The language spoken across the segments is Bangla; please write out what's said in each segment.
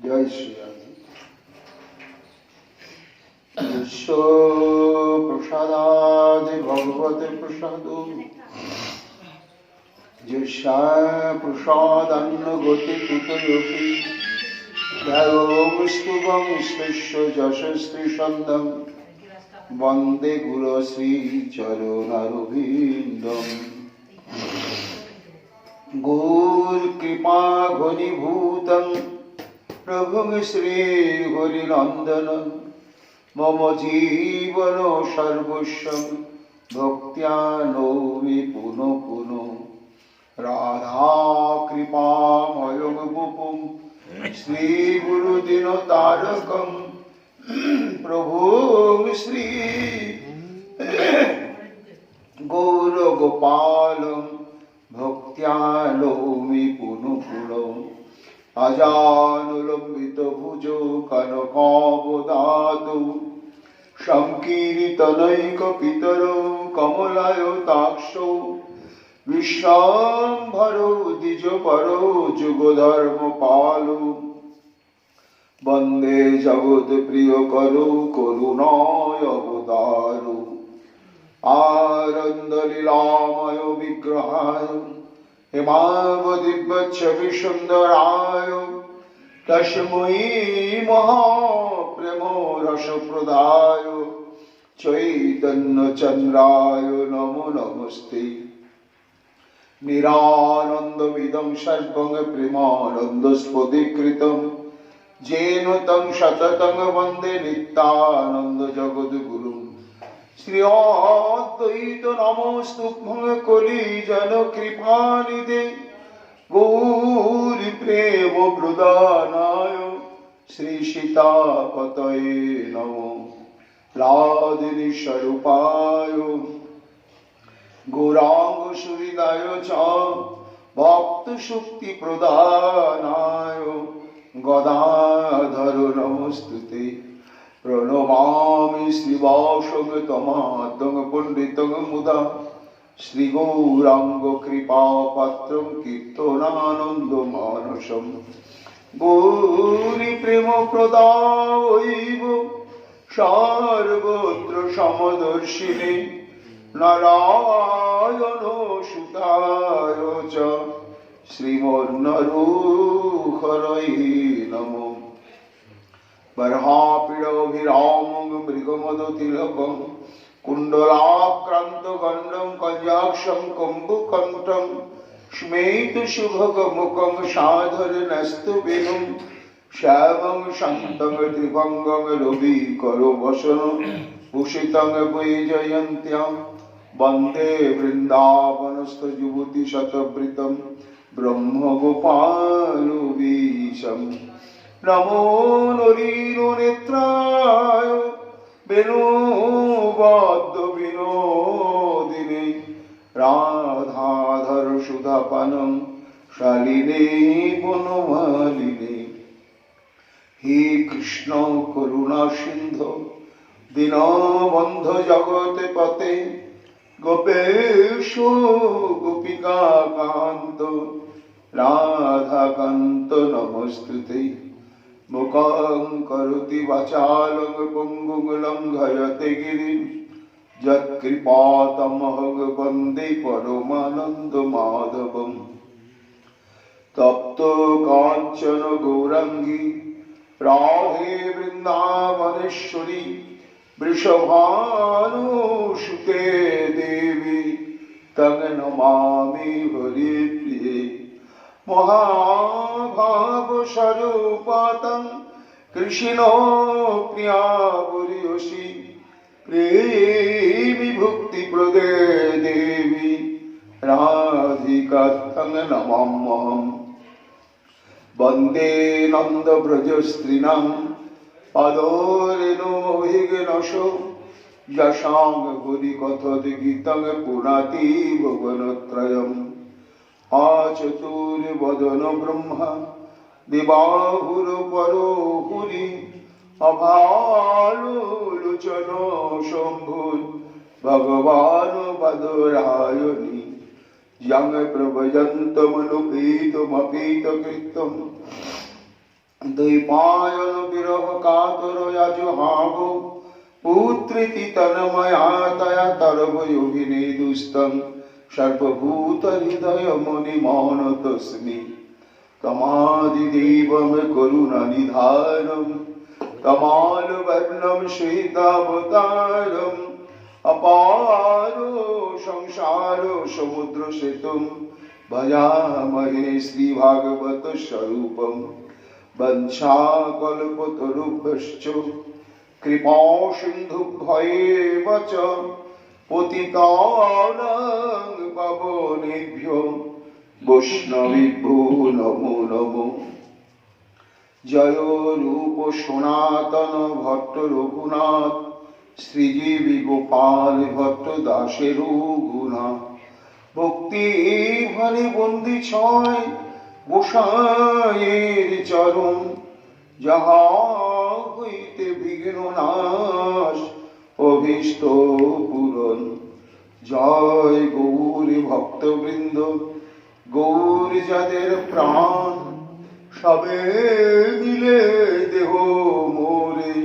जय श्री राम। यस्य प्रसादादि भगवते प्रसादो यस्य प्रसादान्न गति कुतयोपि दैवं स्तुवं स्तस्य यशस्वी छन्दं वन्दे गुरो श्रीचरणरविन्दम् गौर कृपा घनीभूतं प्रभुं श्री हरिनन्दन मम जीवन सर्वस्वं भक्त्या नौमि पुनः पुनः राधा कृपामयं वपुं श्री गुरुदिनतारकं प्रभुं श्री गौरगोपालं भक्त्या नौमि पुनः पुनः अजानुलम्बितभुजो कनकावदातु संकीर्तनैकपितरो कमलायताक्षो विश्वाम्भरो द्विजपरो जुगधर्मपालो वन्दे जगत्प्रियकरो करुणावतारो आनन्दलीलामय विग्रहाय हेमावदिव्यच्छविसुन्दराय तस्मै महाप्रेमो रसप्रदाय चैतन्यचन्द्राय नमो नमस्ते निरानन्दमिदं सर्वं प्रेमानन्दस्फटिकृतं येन तं सततं वन्दे नित्यानन्दजगद्गुरुं श्री अद्वैत नमोस्तुभ्यं कलिजनकृपानिधे गौरी प्रेम प्रदानाय श्री सीतापतये नमो लादिनी स्वरूपाय गौरांग सुहृदाय च भक्त शुक्ति प्रदानाय गदाधर नमोस्तुते प्रणमामि श्रीवासं तमातं पंडितं मुदा श्रीगौरांग कृपापात्रं कीर्तनानन्दमानसं गौरी प्रेम प्रदायैव सर्वत्र समदर्शिने नारायण सुताय च श्रीमन्नरहरये नमः बर्हापीडभिरामं मृगमदतिलकं कुण्डलाक्रान्तगण्डं कञ्जाक्षं कम्बुकण्ठं स्मेतसुभगमुखं साधरनस्तुवेणुं श्यामं शान्तं त्रिभङ्गं रविकरवसनं भूषितं वैजयन्त्यां वन्दे वृन्दावनस्थयुवतिशतवृतं ब्रह्मगोपालवीशम् नमो नलिननेत्राय वेणुवाद्यविनोदिने राधाधर सुधापानं शालिने वनमालिने हे कृष्ण करुणा सिन्धु दीनबन्धु जगत्पते गोपेश गोपिकान्त राधाकान्त नमोस्तुते मुखं करोति वाचालं पङ्गुं लङ्घयते गिरिं यत्कृपातमहं वन्दे परमानन्दमाधवम् तप्तो काञ्चन गौराङ्गी राधे वृन्दावनेश्वरी वृषभानुसुते देवी तं नमामि हरिप्रिये महाभावस्वरूपातं कृष्णो प्रियावरियसी प्रेमविभुक्तिप्रदे देवी राधिका तं नमाम्यहम् वन्दे नन्दव्रजस्त्रीणां पादोरेणुभिघ्नशो यशां हरिकथति गीतं पुनाति भुवनत्रयम् आचतुर्वदन ब्रह्मा दिवाहुरपरो हुरि अभालोचनो शम्भुर् भगवान् वदरायणि यं प्रभजन्तमनुपेतमपेतकृत्यं द्वैपायन विरह कातर यजुहाव पुत्रिति तन्मया तया तरवयोभिनेदुस्तं सर्वभूतहृदयमुनिमानतस्मि तमादिदेवं करुणानिधानं तमालवर्णं श्वेतावतारम् अपारो संसारो समुद्रसेतुं भजामहे श्रीभागवतस्वरूपं वंशाकल्पतरुभ्यश्च कृपासिन्धुभ्येव च पतितानां पावनेभ्यो वैष्णवेभ्यो नमो नमो। जय रूप सनातन भट्ट रघुनाथ श्रीजीवी गोपाल भट्ट दासेर गुणा भक्ति भारे बंदी छय गोसाइर चरण যাহা হইতে বিঘ্ন নাশ অভীষ্ট পূরণ। জয় গৌর ভক্তবৃন্দ, গৌর যাদের প্রাণ, সবে মিলে দেহ মোরে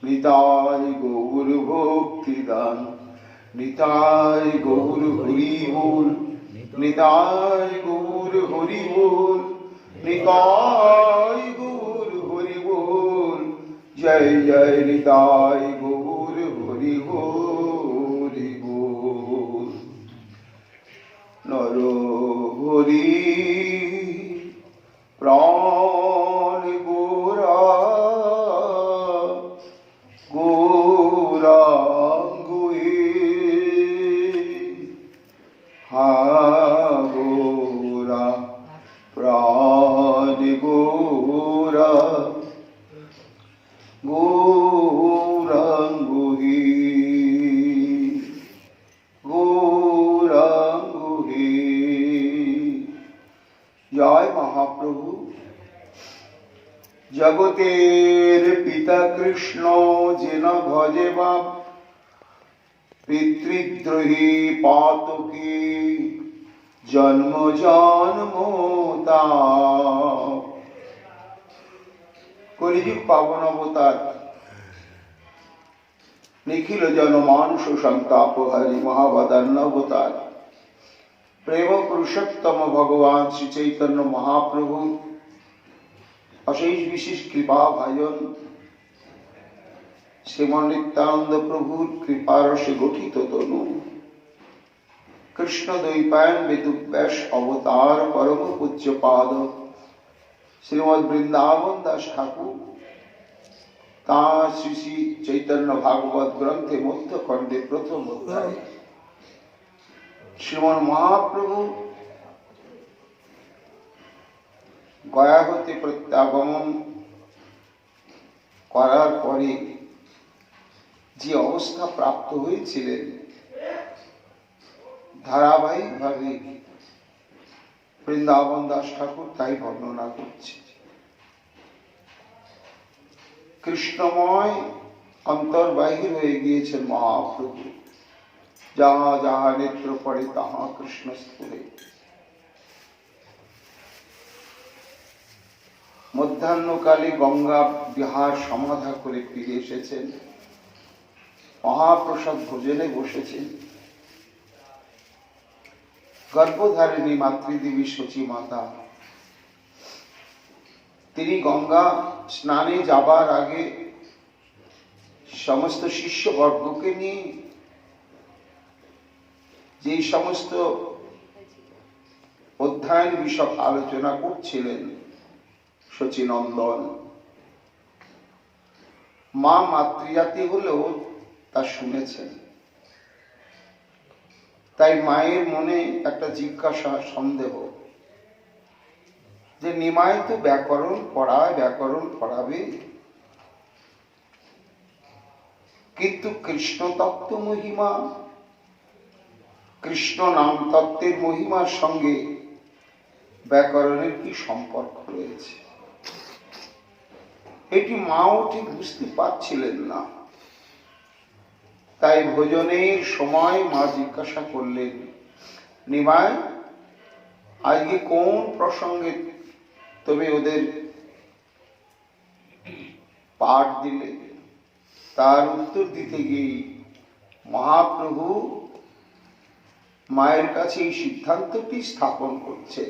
নিতাই গৌর ভক্তি দান। নিতাই গৌর হরি বল, নিতাই গৌর হরি বল, নিতাই গৌর হরি বল। জয় জয় নিতাই গৌর হরি হরি বল। নর হরি প্রাণ গোরা গৌরাঙ্গুয়ে গোরা প্রাণ গোরা গৌরাঙ্গুহি গৌরাঙ্গুহি। জয় মহাপ্রভু। জগতের পিতা কৃষ্ণ যেন ভজে বাপ, পিতৃদ্রোহী পাতকী জন্ম জন্ম তাপ। কলিযুগ পাবন অবতার নিখিল জনমানুষ সন্তাপহারী মহাবদান্য অবতার প্রেম পুরুষোত্তম ভগবান শ্রী চৈতন্য মহাপ্রভু অশেষ বিশেষ কৃপা ভাজন শ্রীমান নিত্যানন্দ প্রভুর কৃপারসে গঠিত তনু কৃষ্ণ দ্বৈপায়ন বেদব্যাস অবতার পরম পূজ্যপাদ শ্রীমদ বৃন্দাবন দাস ঠাকুর তাঁর শ্রী শ্রী চৈতন্য ভাগবত গ্রন্থে মধ্য খণ্ডে প্রথম অধ্যায় শ্রীমন মহাপ্রভু গয়া হতে প্রত্যাগমন করার পরে যে অবস্থা প্রাপ্ত হয়েছিলেন ধারাবাহিকভাবে বৃন্দাবন দাস ঠাকুর তাই বর্ণনা করছে। কৃষ্ণময় অন্তর্বাহির হয়ে গিয়েছেন মহাপ্রভু, যাহা যাহা নেত্র পড়ে তাহা কৃষ্ণ স্থলে। মধ্যাহ্নকালে গঙ্গা বিহার সমাধা করে ফিরে এসেছেন, মহাপ্রসাদ ভোজনে বসেছেন। গর্ভধারিণী মাতৃদেবী শচী মাতা তিনি গঙ্গা স্নানে যাবার আগে সমস্ত শিষ্যবর্গকে নিয়ে যে সমস্ত অধ্যয়ন বিষয় আলোচনা করছিলেন শচীনন্দন, মা মাতৃজাতি হলেও তা শুনেছেন। তাই মায়ের মনে একটা জিজ্ঞাসা, সন্দেহ যে নিমাই তো ব্যাকরণ পড়ায়, ব্যাকরণ পড়াবে, কিন্তু কৃষ্ণ তত্ত্ব মহিমা, কৃষ্ণ নাম তত্ত্বের মহিমার সঙ্গে ব্যাকরণের কি সম্পর্ক রয়েছে? এটি মাও ঠিক বুঝতে পারছিলেন না। তাই ভোজনের সময় মা জিজ্ঞাসা করলেন, নিমাই আজকে কোন প্রসঙ্গে তবে ওদের পাঠ দিলে? তার উত্তর দিতে গিয়ে মহাপ্রভু মায়ের কাছে এই সিদ্ধান্তটি স্থাপন করছে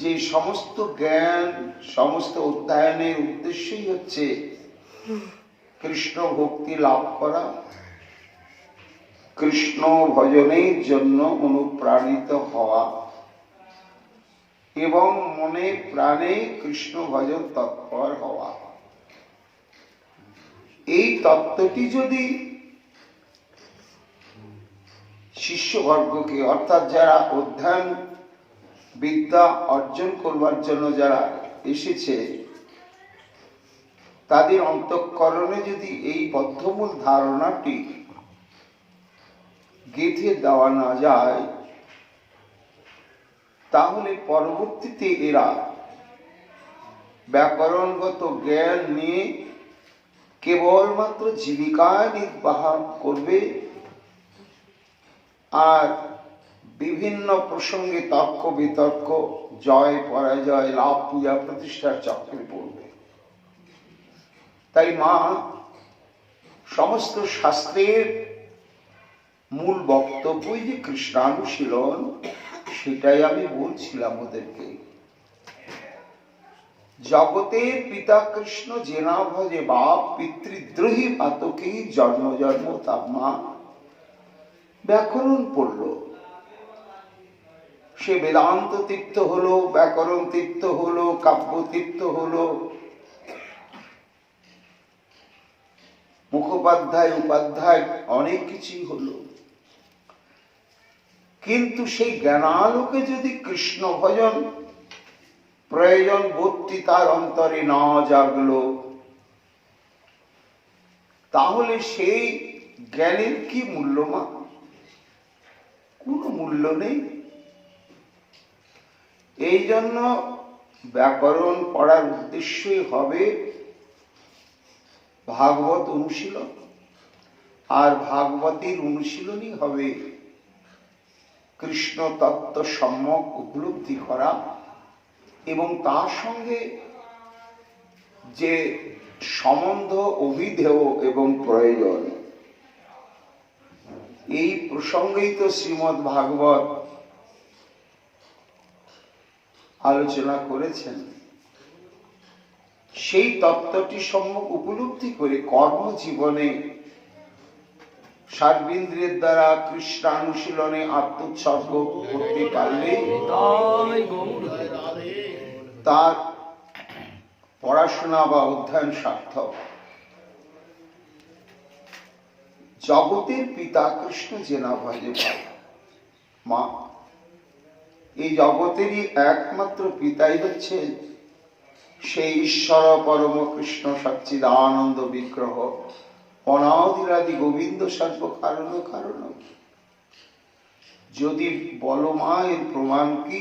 যে সমস্ত জ্ঞান, সমস্ত অধ্যয়নের উদ্দেশ্যই হচ্ছে কৃষ্ণ ভক্তি লাভ করা, কৃষ্ণ ভজনের জন্য অনুপ্রাণিত হওয়া এবং মনে প্রাণে কৃষ্ণ ভজন তৎপর হওয়া। এই তত্ত্বটি যদি শিষ্যবর্গকে, অর্থাৎ যারা অধ্যয়ন বিদ্যা অর্জন করবার জন্য যারা এসেছে, তাদের অন্তঃকরণে যদি এই বদ্ধমূল ধারণাটি গেঁথে দেওয়া না যায়, তাহলে পরবর্তীতে এরা ব্যাকরণগত জ্ঞান নিয়ে কেবলমাত্র জীবিকা নির্বাহ করবে আর বিভিন্ন প্রসঙ্গে তর্ক বিতর্ক, জয় পরাজয়, লাভ পূজা প্রতিষ্ঠার চক্রে পড়বে। তাই মা সমস্ত শাস্ত্রের মূল বক্তব্যই যে কৃষ্ণানুশীলন, সেটাই আমি বলছিলাম ওদেরকে। জগতের পিতা কৃষ্ণ জেনা ভজে বাপ, পিতৃদ্রোহী পাতকী জন্ম জন্ম তাপ। মা ব্যাকরণ পড়ল, সে বেদান্ত তীর্থ হলো, ব্যাকরণ তীর্থ হলো, কাব্য তীর্থ হলো, মুখোপাধ্যায় উপাধ্যায় অনেক কিছুই হলো, কিন্তু সেই জ্ঞানালোকে যদি কৃষ্ণ ভজন প্রয়োজন বোধটি তার অন্তরে না জাগলো, তাহলে সেই জ্ঞানের কি মূল্য? মা কোনো মূল্য নেই। এই জন্য ব্যাকরণ পড়ার উদ্দেশ্যই হবে ভাগবত অনুশীলন, আর ভাগবতের অনুশীলনই হবে কৃষ্ণ তত্ত্ব সম্যক উপলব্ধি করা এবং তার সঙ্গে যে সম্বন্ধ অভিধেয় এবং প্রয়োজন, এই প্রসঙ্গেই তো শ্রীমদ্ ভাগবত আলোচনা করেছেন। সেই তত্ত্বটি সম্যক উপলব্ধি করে কর্মজীবনে সার্বেন্দ্রিয়ের দ্বারা কৃষ্ণানুশীলনে আত্মোৎসর্গ করতে পারলে তার পড়াশোনা বা অধ্যয়ন সার্থক। জগতের পিতা কৃষ্ণ জেনা ভজে বাপ। মা এই জগতেরই একমাত্র পিতাই হচ্ছে সেই ঈশ্বর পরম কৃষ্ণ সচ্চিদানন্দ বিগ্রহ, অনাদিরাদি গোবিন্দ সর্ব কারণ কারণ। যদি বলো মা এর প্রমাণ কি?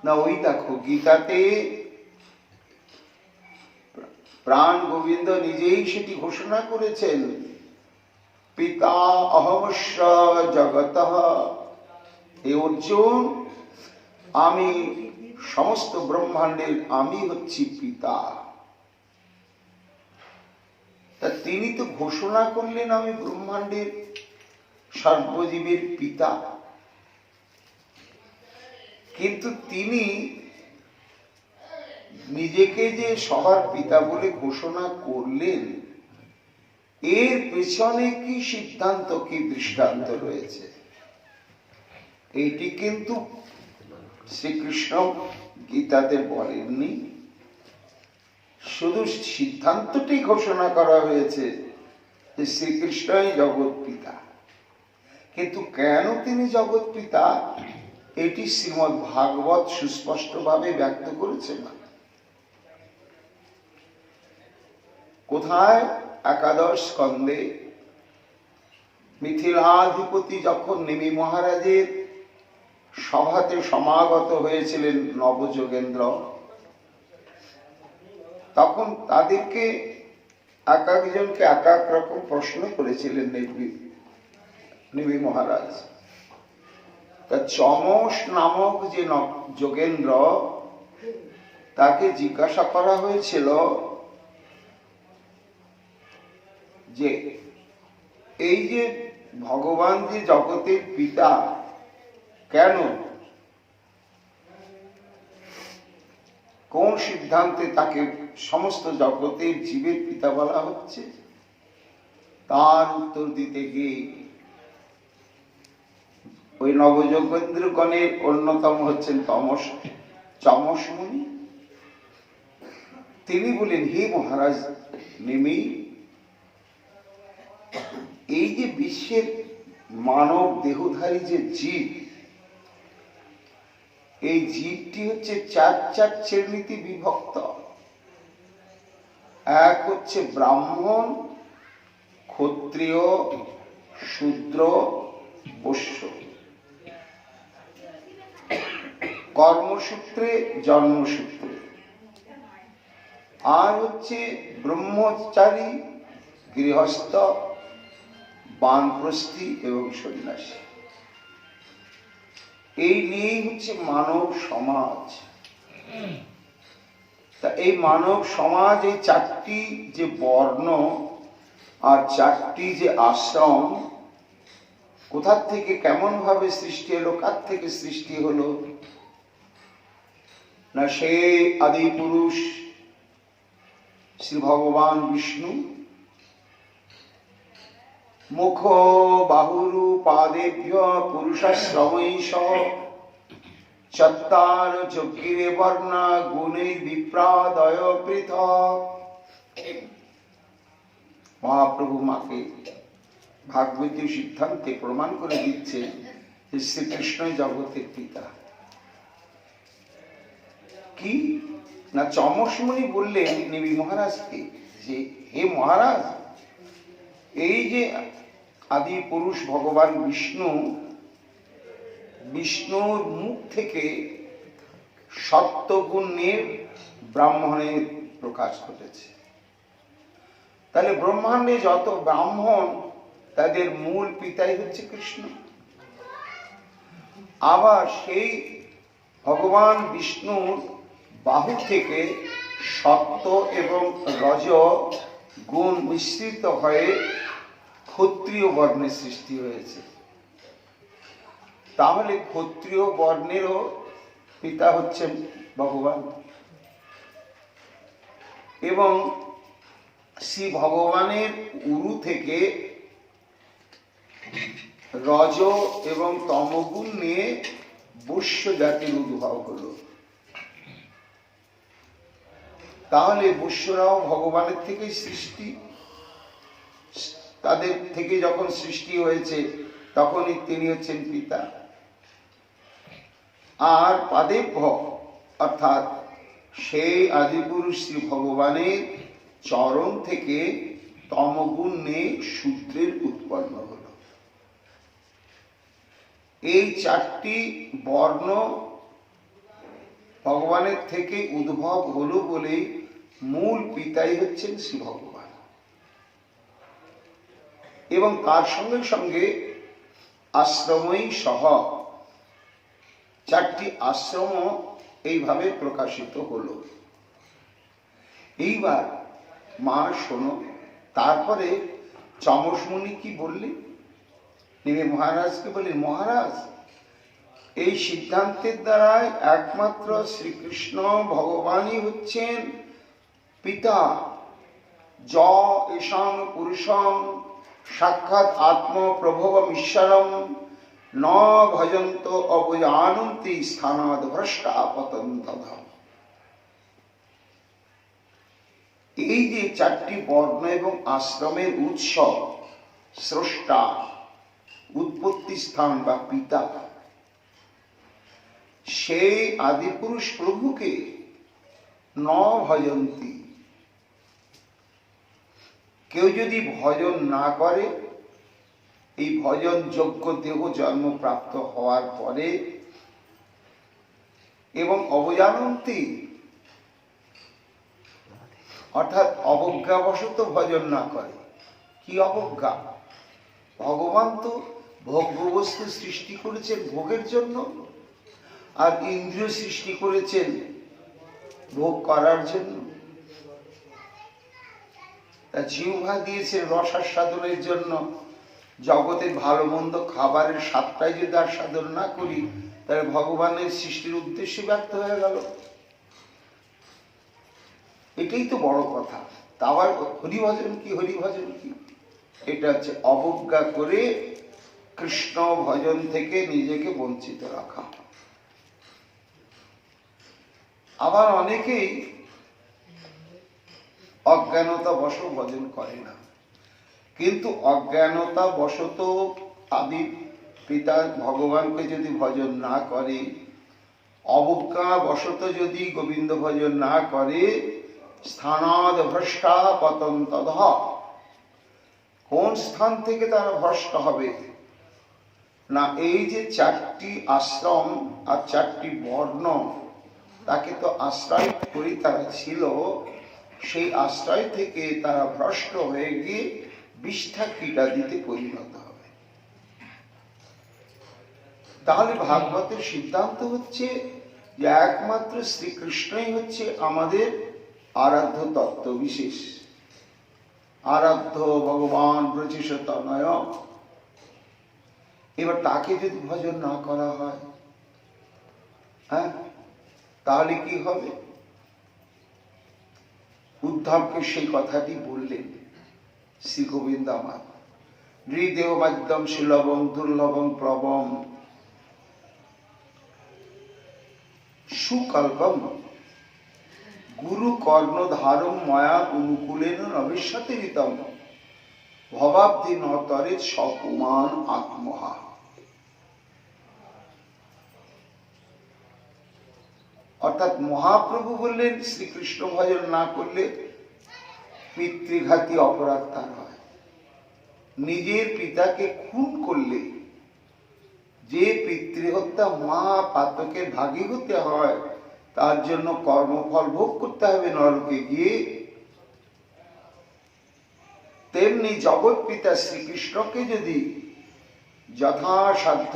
না ওই দেখো গীতাতে প্রাণ গোবিন্দ নিজেই সেটি ঘোষণা করেছেন, পিতা অহমস্য জগতঃ। হে অর্জুন, আমি সমস্ত ব্রহ্মাণ্ডের, আমি হচ্ছি পিতা। তা তিনি তো ঘোষণা করলেন আমি ব্রহ্মাণ্ডের সর্বজীবের পিতা, কিন্তু তিনি নিজেকে যে সবার পিতা বলে ঘোষণা করলেন, এর পেছনে কি সিদ্ধান্ত, কি দৃষ্টান্ত রয়েছে? এইটি কিন্তু শ্রীকৃষ্ণ গীতাতে বলেননি, শুধু সিদ্ধান্তটি ঘোষণা করা হয়েছে যে শ্রীকৃষ্ণই জগৎ পিতা। কিন্তু কেন তিনি জগৎ পিতা, এটি শ্রীমদ্ ভাগবত সুস্পষ্টভাবে ব্যক্ত করেছে না। কোথায়? একাদশ স্কন্ধে মিথিলাধিপতি যখন নিমি মহারাজের সভাতে সমাগত হয়েছিলেন নবযোগেন্দ্র, তখন তাদেরকে এক একজনকে এক এক রকম প্রশ্ন করেছিলেন নিমি মহারাজ। তা চমস নামক যে যোগেন্দ্র, তাকে জিজ্ঞাসা করা হয়েছিল যে এই যে ভগবান যে জগতের পিতা, কেন, কোন সিদ্ধান্তে তাকে সমস্ত জগতের জীবের পিতা বলা হচ্ছে? তার উত্তর দিতে গিয়ে ওই নবযোগেন্দ্রগণের অন্যতম হচ্ছেন চমস মুনি। তিনি বলেন, হে মহারাজ নিমি, এই যে বিশ্বের মানব দেহধারী যে জীব, এই জীবটি হচ্ছে চার চার শ্রেণীতে বিভক্ত। এক হচ্ছে ব্রাহ্মণ, ক্ষত্রিয়, শূদ্র, বৈশ্য। কর্মসূত্রে, জন্মসূত্রে। আর হচ্ছে ব্রহ্মচারী, গৃহস্থ, বানপ্রস্থী এবং সন্ন্যাসী। এই নিয়েই হচ্ছে মানব সমাজ। তা এই মানব সমাজ, এই চারটি যে বর্ণ আর চারটি যে আশ্রম, কোথার থেকে কেমন ভাবে সৃষ্টি হলো, কার থেকে সৃষ্টি হলো? না, সে আদি পুরুষ শ্রী ভগবান বিষ্ণু মুখ বাহুরু পাদেভ্য পুরুষাশ্রমৈষ চত্বার চক্রে বর্ণা গুণে বিপ্রাদয় পৃথক। মহাপ্রভু মাকে ভাগবতী সিদ্ধান্তে প্রমাণ করে দিচ্ছে যে শ্রীকৃষ্ণ জগতের পিতা। কি না, চমসমুনি বললেন নিমি মহারাজকে যে, হে মহারাজ, এই যে আদি পুরুষ ভগবান বিষ্ণুর মুখ থেকে সত্যগুণের ব্রাহ্মণের প্রকাশ ঘটেছে। তাহলে ব্রহ্মাণ্ডে যত ব্রাহ্মণ, তাদের মূল পিতাই হচ্ছে কৃষ্ণ। আবার সেই ভগবান বিষ্ণুর বাহু থেকে সত্য এবং রজ গুণ মিশ্রিত হয়ে ক্ষত্রিয় বর্ণের সৃষ্টি হয়েছে। তাহলে ক্ষত্রিয় বর্ণেরও পিতা হচ্ছেন ভগবান। এবং শ্রী ভগবানের উরু থেকে রজ এবং তমগুণ নিয়ে বৈশ্য জাতির উদ্ভব হল। তাহলে বৈশ্যরাও ভগবানের থেকেই সৃষ্টি। তাদের থেকে যখন সৃষ্টি হয়েছে, তখনই তিনি হচ্ছেন পিতা। আর পাদেভ্য অর্থাৎ সেই আদিপুরুষ শ্রী ভগবানের চরণ থেকে তমগুণ নিয়ে শূদ্রের উৎপন্ন হল। এই চারটি বর্ণ ভগবানের থেকে উদ্ভব হলো বলে মূল পিতাই হচ্ছেন শ্রী ভগবান। এবং তার সঙ্গে সঙ্গে আশ্রমই সহ চারটি আশ্রম এইভাবে প্রকাশিত হলো। এইবার মা শোনো, তারপরে চমসমুনি কি বললেন? তিনি মহারাজকে বললেন, মহারাজ, এই সিদ্ধান্তের দ্বারাই একমাত্র শ্রীকৃষ্ণ ভগবানই হচ্ছেন পিতা। য এষাং পুরুষং সাক্ষাৎ আত্ম প্রভবম ঈশ্বরম ন ভজন্ত অবজানন্তি স্থানাদ ভ্রষ্টা পতন্তঃ। এই যে চারটি বর্ণ এবং আশ্রমের উৎস, স্রষ্টা, উৎপত্তি স্থান বা পিতা, সেই আদিপুরুষ প্রভুকে ন ভজন্তি, কেউ যদি ভজন না করে, এই ভজন যোগ্য দেহ জন্ম প্রাপ্ত হওয়ার পরে, এবং অবজানন্তি অর্থাৎ অবজ্ঞাবশত ভজন না করে। কি অবজ্ঞা? ভগবান তো ভোগ্যবস্তু সৃষ্টি করেছেন ভোগের জন্য, আর ইন্দ্রিয় সৃষ্টি করেছেন ভোগ করার জন্য। তা জিহ্বা দিয়েছেন রসাস্বাদনের জন্য। জগতের ভালো মন্দ খাবারের স্বাদটাই যদি আস্বাদন না করি, তাহলে ভগবানের সৃষ্টির উদ্দেশ্য ব্যর্থ হয়ে গেল। এটাই তো বড় কথা। তা আবার হরিভজন কি, হরিভজন কি? এটা হচ্ছে অবজ্ঞা করে কৃষ্ণ ভজন থেকে নিজেকে বঞ্চিত রাখা। আবার অনেকেই অজ্ঞানতা বশত ভজন করে না, কিন্তু অজ্ঞানতা বশত আদি পিতা ভগবানকে যদি ভজন না করে, অবজ্ঞা বশত যদি গোবিন্দ ভজন না করে, স্থানাদ ভ্রষ্টা পতন্তধ, কোন স্থান থেকে তারা ভ্রষ্ট হবে না? এই যে চারটি আশ্রম আর চারটি বর্ণ, তাকে তো আশ্রয় করে তারা ছিল, সেই আশ্রয় থেকে তারা ভ্রষ্ট হয়ে গিয়ে বিষ্ঠা ক্রীড়াদিতে পরিণত হবে। তাহলে ভাগবতের সিদ্ধান্ত হচ্ছে যে একমাত্র শ্রীকৃষ্ণই হচ্ছে আমাদের আরাধ্য তত্ত্ব বিশেষ, আরাধ্য ভগবান ব্রজেশ তনয়। এবার তাকে যদি ভজন না করা হয়, হ্যাঁ, তাহলে কি হবে? উদ্ধবকে সেই কথাটি বললেন শ্রী গোবিন্দ আমার, হৃদেহ মাধ্যম সুলভং দুর্লভং প্রবম সুকল্পম গুরু কর্ণধারম ময়া অনুকূলেন নভেষ্যতে ঋতম ভবাব্দি নতরে সপুমান আত্মহা। অর্থাৎ মহাপ্রভু বললেন শ্রীকৃষ্ণ ভজন না করলে পিতৃঘাতী অপরাধ তার হয়। নিজের পিতাকে খুন করলে যে পিতৃহত্যা মা পাতকের ভাগী হতে হয়, তার জন্য কর্মফল ভোগ করতে হবে নরকে গিয়ে। তেমনি জগৎ পিতা শ্রীকৃষ্ণকে যদি যথাসাধ্য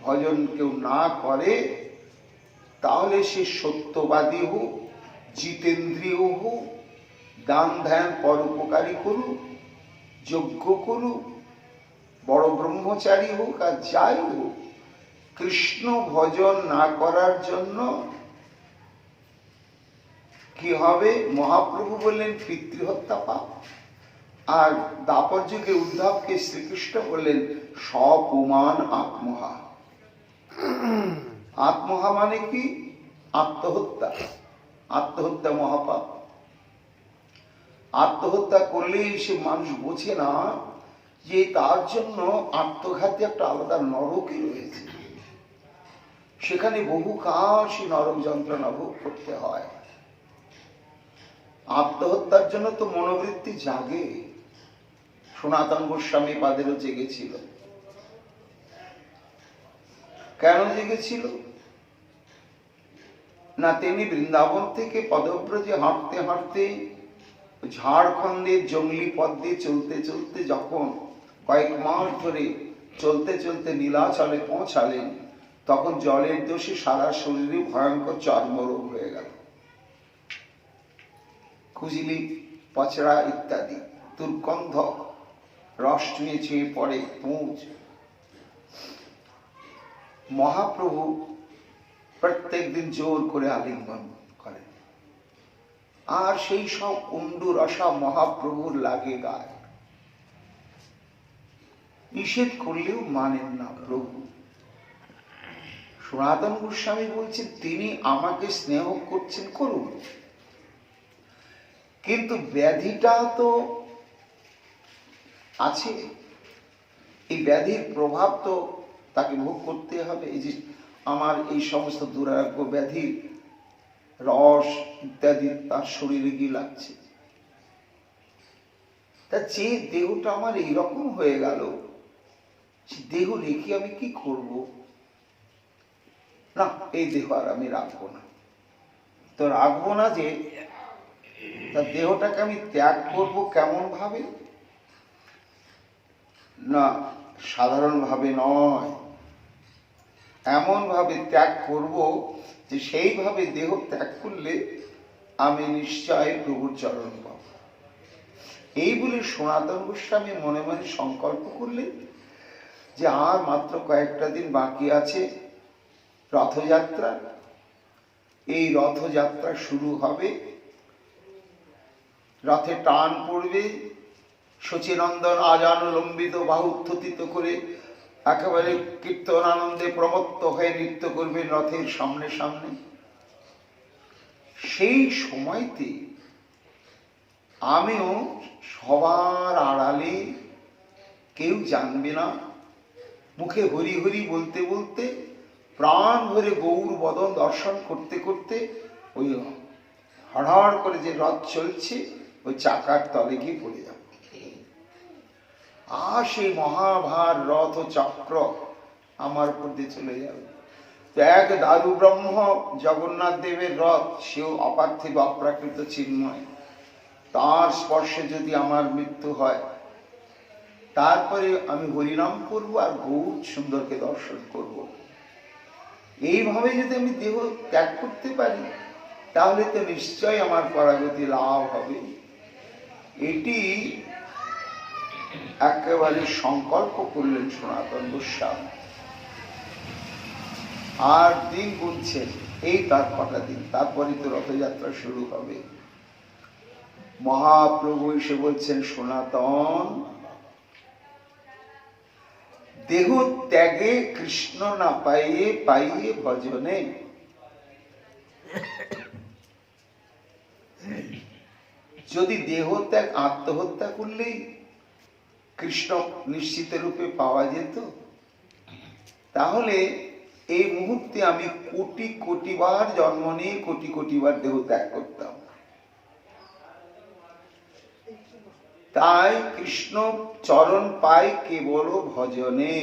ভজন কেউ না করে, তাহলে সে সত্যবাদী হোক, জিতেন্দ্রীয় হোক, দান ধ্যান পরোপকারী করুক, যজ্ঞ করুক, বড় ব্রহ্মচারী হোক আর যাই হোক, কৃষ্ণ ভজন না করার জন্য কি হবে? মহাপ্রভু বললেন পিতৃহত্যা পাপ। আর দাপর যুগে উদ্ধবকে শ্রীকৃষ্ণ বললেন সপুমান আত্মহা। আত্মহা মানে কি? আত্মহত্যা। আত্মহত্যা মহাপাপ। আত্মহত্যা করলেই সে মানুষ বোঝে না যে তার জন্য আত্মঘাতী একটা আলাদা নরকই রয়েছে, সেখানে বহুকাল সে নরক যন্ত্রণা ভোগ করতে হয়। আত্মহত্যার জন্য তো মনোবৃত্তি জাগে। সনাতন গোস্বামী পাদেরও জেগেছিল। কেন জেগেছিল না? তিনি বৃন্দাবন থেকে পদব্রজে হাঁটতে হাঁটতে ঝাড়খণ্ডের জঙ্গলি পথ দিয়ে চলতে চলতে যখন কয়েক মাস ধরে চলতে চলতে নীলাচলে পৌঁছালেন, তখন জলের দোষে সারা শরীরে ভয়ঙ্কর চর্মরোগ হয়ে গেল। খুজলি, পচড়া ইত্যাদি দুর্গন্ধ, রস ছুঁয়ে ছুঁয়ে পড়ে পুঁজ। মহাপ্রভু প্রত্যেক দিন জোর করে আলিঙ্গন করেন, আর সেই সব কুণ্ডু রসা মহাপ্রভুর লাগে গায়। নিষেধ করলেও মানেন না প্রভু। সনাতন গোস্বামী বলছেন তিনি আমাকে স্নেহ করছেন, করুন, কিন্তু ব্যাধিটা তো আছে, এই ব্যাধির প্রভাব তো তাকে ভোগ করতে হবে। এই যে আমার এই সমস্ত দুরারোগ্য ব্যাধি রস ইত্যাদি তার শরীরে গিয়ে লাগছে, তা যে দেহটা আমার এইরকম হয়ে গেল, সে দেহ রেখে আমি কি করব? না, এই দেহ আর আমি রাখবো না। তো রাখবো না যে তা দেহটাকে আমি ত্যাগ করব কেমন ভাবে? না, সাধারণ ভাবে নয়, এমন ভাবে ত্যাগ করব যে সেইভাবে দেহ ত্যাগ করলে আমি নিশ্চয় প্রভুর চরণ পাব। এই বলে সনাতন গোস্বামী মনে মনে সংকল্প করলেন যে আর মাত্র কয়েকটা দিন বাকি আছে রথযাত্রা। এই রথযাত্রা শুরু হবে, রথে টান পড়বে, শচীনন্দন আজানুলম্বিত বাহু উত্থিত করে একেবারে কীর্তন আনন্দে প্রমত্ত হয়ে নৃত্য করবে রথের সামনে সামনে। সেই সময়তে আমিও সবার আড়ালে, কেউ জানবে না, মুখে হরি হরি বলতে বলতে প্রাণ ভরে গৌর বদন দর্শন করতে করতে ওই হড়হড় করে যে রথ চলছে ওই চাকার তলে গিয়ে পড়ে যাব। আর সেই মহাভার রথ চক্র আমার উপর দিয়ে চলে যাবে। তো এক দারু ব্রহ্ম জগন্নাথ দেবের রথ, সেও অপার্থিব অপ্রাকৃত চিন্ময়, তার স্পর্শে যদি আমার মৃত্যু হয়, তারপরে আমি হরিনাম করব আর গৌর সুন্দরকে দর্শন করব। এইভাবে যদি আমি দেহ ত্যাগ করতে পারি তাহলে তো নিশ্চয় আমার পরাগতি লাভ হবে। এটি একেবারে সংকল্প করলেন সনাতন গোস্বামী। আর দিন গুনছেন, এই তার কটা দিন, তারপরে তো রথযাত্রা শুরু হবে। মহাপ্রভু এসে বলছেন, সনাতন, দেহ ত্যাগে কৃষ্ণ না পাইয়ে পাইয়ে ভজনে। যদি দেহ ত্যাগ আত্মহত্যা করলেই কৃষ্ণ নিশ্চিত রূপে পাওয়া যেত, তাহলে এই মুহূর্তে আমি কোটি কোটি বার জন্ম নিয়ে কোটি কোটি বার দেহ ত্যাগ করতাম। তাই কৃষ্ণ চরণ পাই কেবল ভজনে।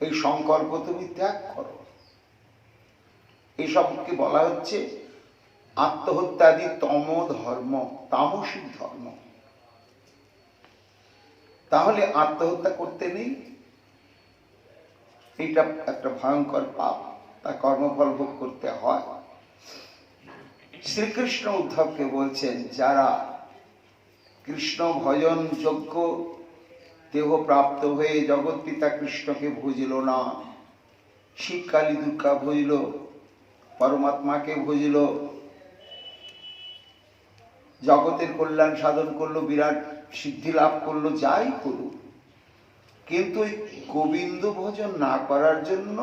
এই সংকল্প তুমি ত্যাগ করো। এইসবকে বলা হচ্ছে আত্মহত্যাদি তম ধর্ম, তামসিক ধর্ম। তাহলে আত্মহত্যা করতে নেই, এটা একটা ভয়ঙ্কর পাপ, তার কর্মফল ভোগ করতে হয়। শ্রীকৃষ্ণ উদ্ধবকে বলছেন, যারা কৃষ্ণ ভজন যোগ্য দেহ প্রাপ্ত হয়ে জগৎ পিতা কৃষ্ণকে ভজিল না, শিব কালী দুর্গা ভজিল, পরমাত্মাকে ভজিল, জগতের কল্যাণ সাধন করলো, বিরাট সিদ্ধি লাভ করলো, যাই করুক, কিন্তু গোবিন্দ ভজন না করার জন্য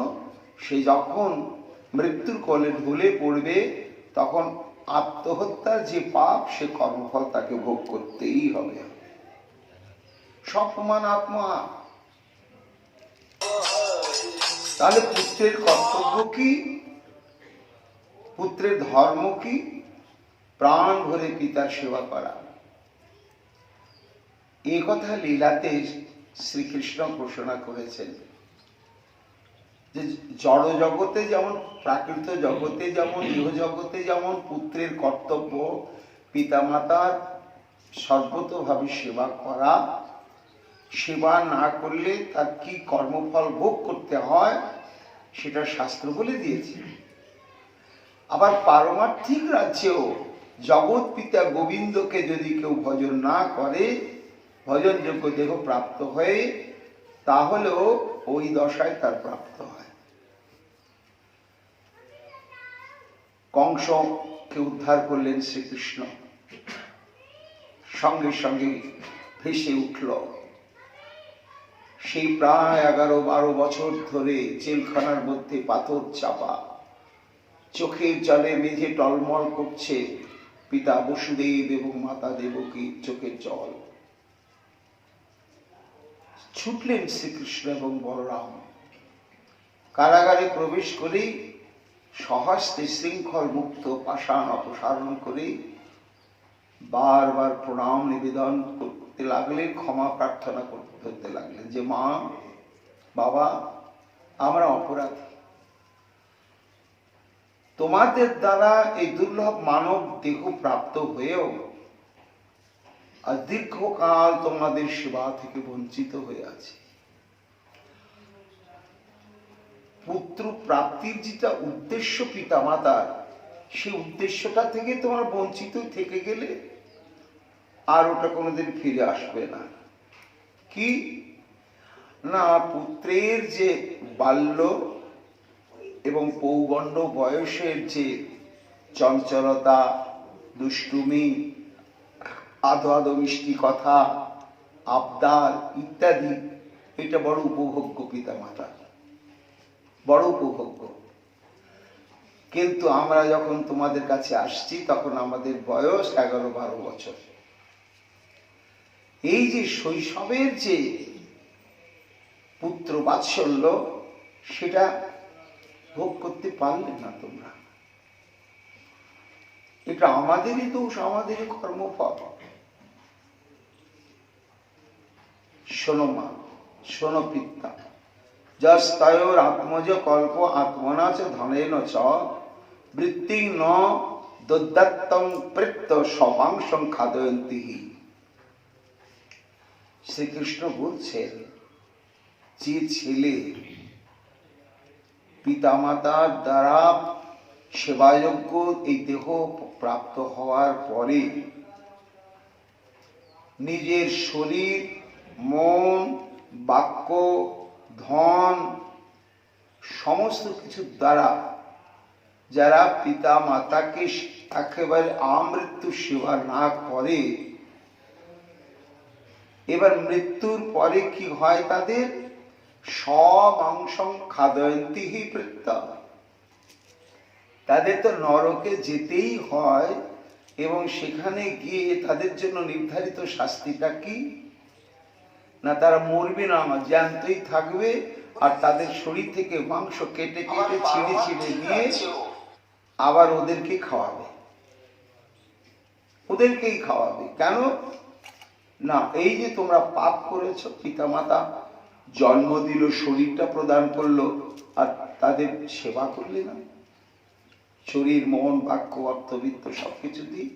সে যখন মৃত্যুর কোলে ঢলে পড়বে, তখন আত্মহত্যার যে পাপ, সে কর্মফল তাকে ভোগ করতেই হবে। সপমান আত্মা। তাহলে পুত্রের কর্তব্য কি, পুত্রের ধর্ম কি? প্রাণ ভরে পিতার সেবা করা। এই কথা লীলাতে শ্রীকৃষ্ণ ঘোষণা করেছেন যে জড় জগতে যেমন, প্রাকৃত জগতে যেমন, ইহ জগতে যেমন পুত্রের কর্তব্য পিতামাতার সর্বতভাবে সেবা করা, সেবা না করলে তার কি কর্মফল ভোগ করতে হয় সেটা শাস্ত্র বলে দিয়েছে। আবার পারমার্থিক রাজ্যেও জগৎ পিতা গোবিন্দকে যদি কেউ ভজন না করে, ভজনযোগ্য দেহ প্রাপ্ত হয়ে, তাহলেও ওই দশায় তার প্রাপ্ত হয়। কংসকে উদ্ধার করলেন শ্রীকৃষ্ণ, সঙ্গে সঙ্গে ভেসে উঠল। সেই প্রায় 11-12 বছর ধরে জেলখানার মধ্যে পাথর চাপা, চোখের জলে মেঝে টলমল করছে পিতা বসুদেব এবং মাতা দেবকীর চোখের জল। ছুটলেন শ্রীকৃষ্ণ এবং বলরাম। কারাগারে প্রবেশ করে সহস্তে শৃঙ্খল মুক্ত পাষাণ অপসারণ করে বারবার প্রণাম নিবেদন করতে লাগলেন, ক্ষমা প্রার্থনা করতে লাগলেন যে মা, বাবা, আমরা অপরাধী, তোমাদের দ্বারা এই দুর্লভ মানব দেহ প্রাপ্ত হয়েও আর দীর্ঘকাল তোমাদের সেবা থেকে বঞ্চিত হয়ে আছে। পুত্র প্রাপ্তির যেটা উদ্দেশ্য পিতা মাতার, সেই উদ্দেশ্যটা থেকে তোমরা বঞ্চিত থেকে গেলে আর ওটা কোনোদিন ফিরে আসবে না। কি না, পুত্রের যে বাল্য এবং পৌগণ্ড বয়সের যে চঞ্চলতা, দুষ্টুমি, আধো আধো মিষ্টি কথা, আবদার ইত্যাদি, এটা বড় উপভোগ্য পিতা মাতা, বড় উপভোগ্য। কিন্তু আমরা যখন তোমাদের কাছে আসছি তখন আমাদের বয়স 11-12 বছর। এই যে শৈশবের যে পুত্র বাৎসল্য, সেটা ভোগ করতে পারলে না তোমরা। এটা আমাদেরই দোষ, আমাদেরই কর্মফল। শোনো মা, শোনো পিতা, যস্তয়োর আত্মজ কল্প আত্মনা চ ধনেন চ বৃত্তি ন দদ্যাত্তং প্রীত্য সমাংসং খাদয়ন্তি। শ্রীকৃষ্ণ বলছেন, যে ছেলে পিতামাতার দ্বারা সেবাযোগ্য এই দেহ প্রাপ্ত হওয়ার পরে নিজের শরীর, মন, বাক্য, ধন সমস্ত কিছুর দ্বারা যারা পিতা মাতাকে একেবারে আমৃত্যু সেবা না করে, এবার মৃত্যুর পরে কি হয় তাদের? সমাংসং খাদয়ন্তি হি প্রত্যা। তাদের তো নরকে যেতেই হয়, এবং সেখানে গিয়ে তাদের জন্য নির্ধারিত শাস্তিটা কি না, তারা মরবে না, জ্যান্তই থাকবে, আর তাদের শরীর থেকে মাংস কেটে কেটে ছিঁড়ে ছিঁড়ে নিয়ে আবার ওদেরকে খাওয়াবে, ওদেরকেই খাওয়াবে। কেন না, এই যে তোমরা পাপ করেছ, পিতামাতা জন্ম দিল, শরীরটা প্রদান করলো, আর তাদের সেবা করলে না, শরীর, মন, বাক্য, অর্থবিত্ত সবকিছু দিয়ে।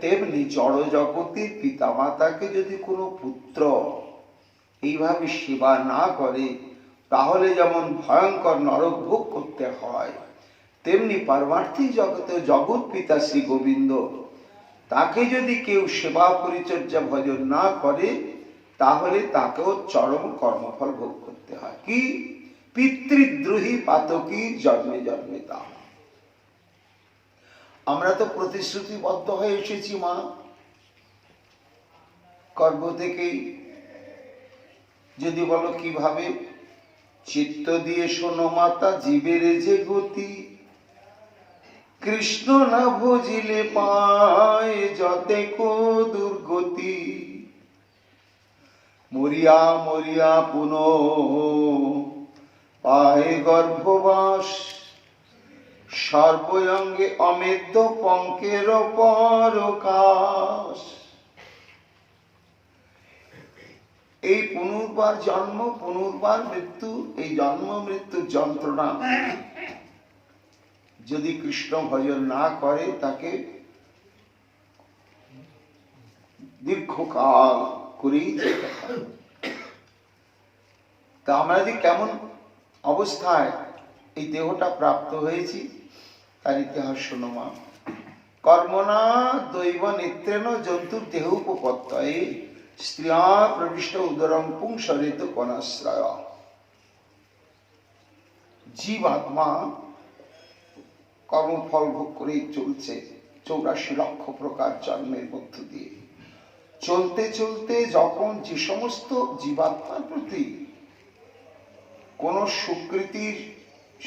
তেমনি জড় জগতের পিতামাতাকে যদি কোনো পুত্র এইভাবে সেবা না করে, তাহলে যেমন ভয়ঙ্কর নরক ভোগ করতে হয়, তেমনি পারমার্থিক জগতে জগৎ পিতা শ্রী গোবিন্দ, তাকে যদি কেউ সেবা পরিচর্যা ভজন না করে, তাহলে তাকেও চরম কর্মফল ভোগ করতে হয়। কি? পিতৃদ্রোহী পাতকী জন্মে জন্মে তা। আমরা তো প্রতিশ্রুতিবদ্ধ হয়ে এসেছি মা, গর্ভ থেকেই। যদি বলো কিভাবে? চিত্ত দিয়ে শোনো মাতা, জীবের যে গতি, কৃষ্ণ না ভজিলে পায় যতে কো দুর্গতি। মরিয়া মরিয়া পুনঃ পায় গর্ভবাস, সর্বঙ্গে অমেদ্য পঙ্কের পরকাশ। এই পুনর্বার জন্ম, পুনর্বার মৃত্যু, এই জন্ম মৃত্যুর যন্ত্রণা যদি কৃষ্ণ ভজন না করে, তাকে দীর্ঘকাল করেই যেতে হয়। তা আমরা যে কেমন অবস্থায় এই দেহটা প্রাপ্ত হয়েছি তার ইতিহাস শোনো মা। কর্মণা দৈব নেত্রেণ জন্তুর দেহ উপপত্তয়ে স্ত্রিয়া প্রবিষ্ট উদরং পুংসরিত কণাশ্রয়। জীব আত্মা কর্মফল ভোগ করেই চলছে 84 লক্ষ প্রকার জন্মের মধ্য দিয়ে। চলতে চলতে যখন যে সমস্ত জীবাত্মার প্রতি কোন সুকৃতির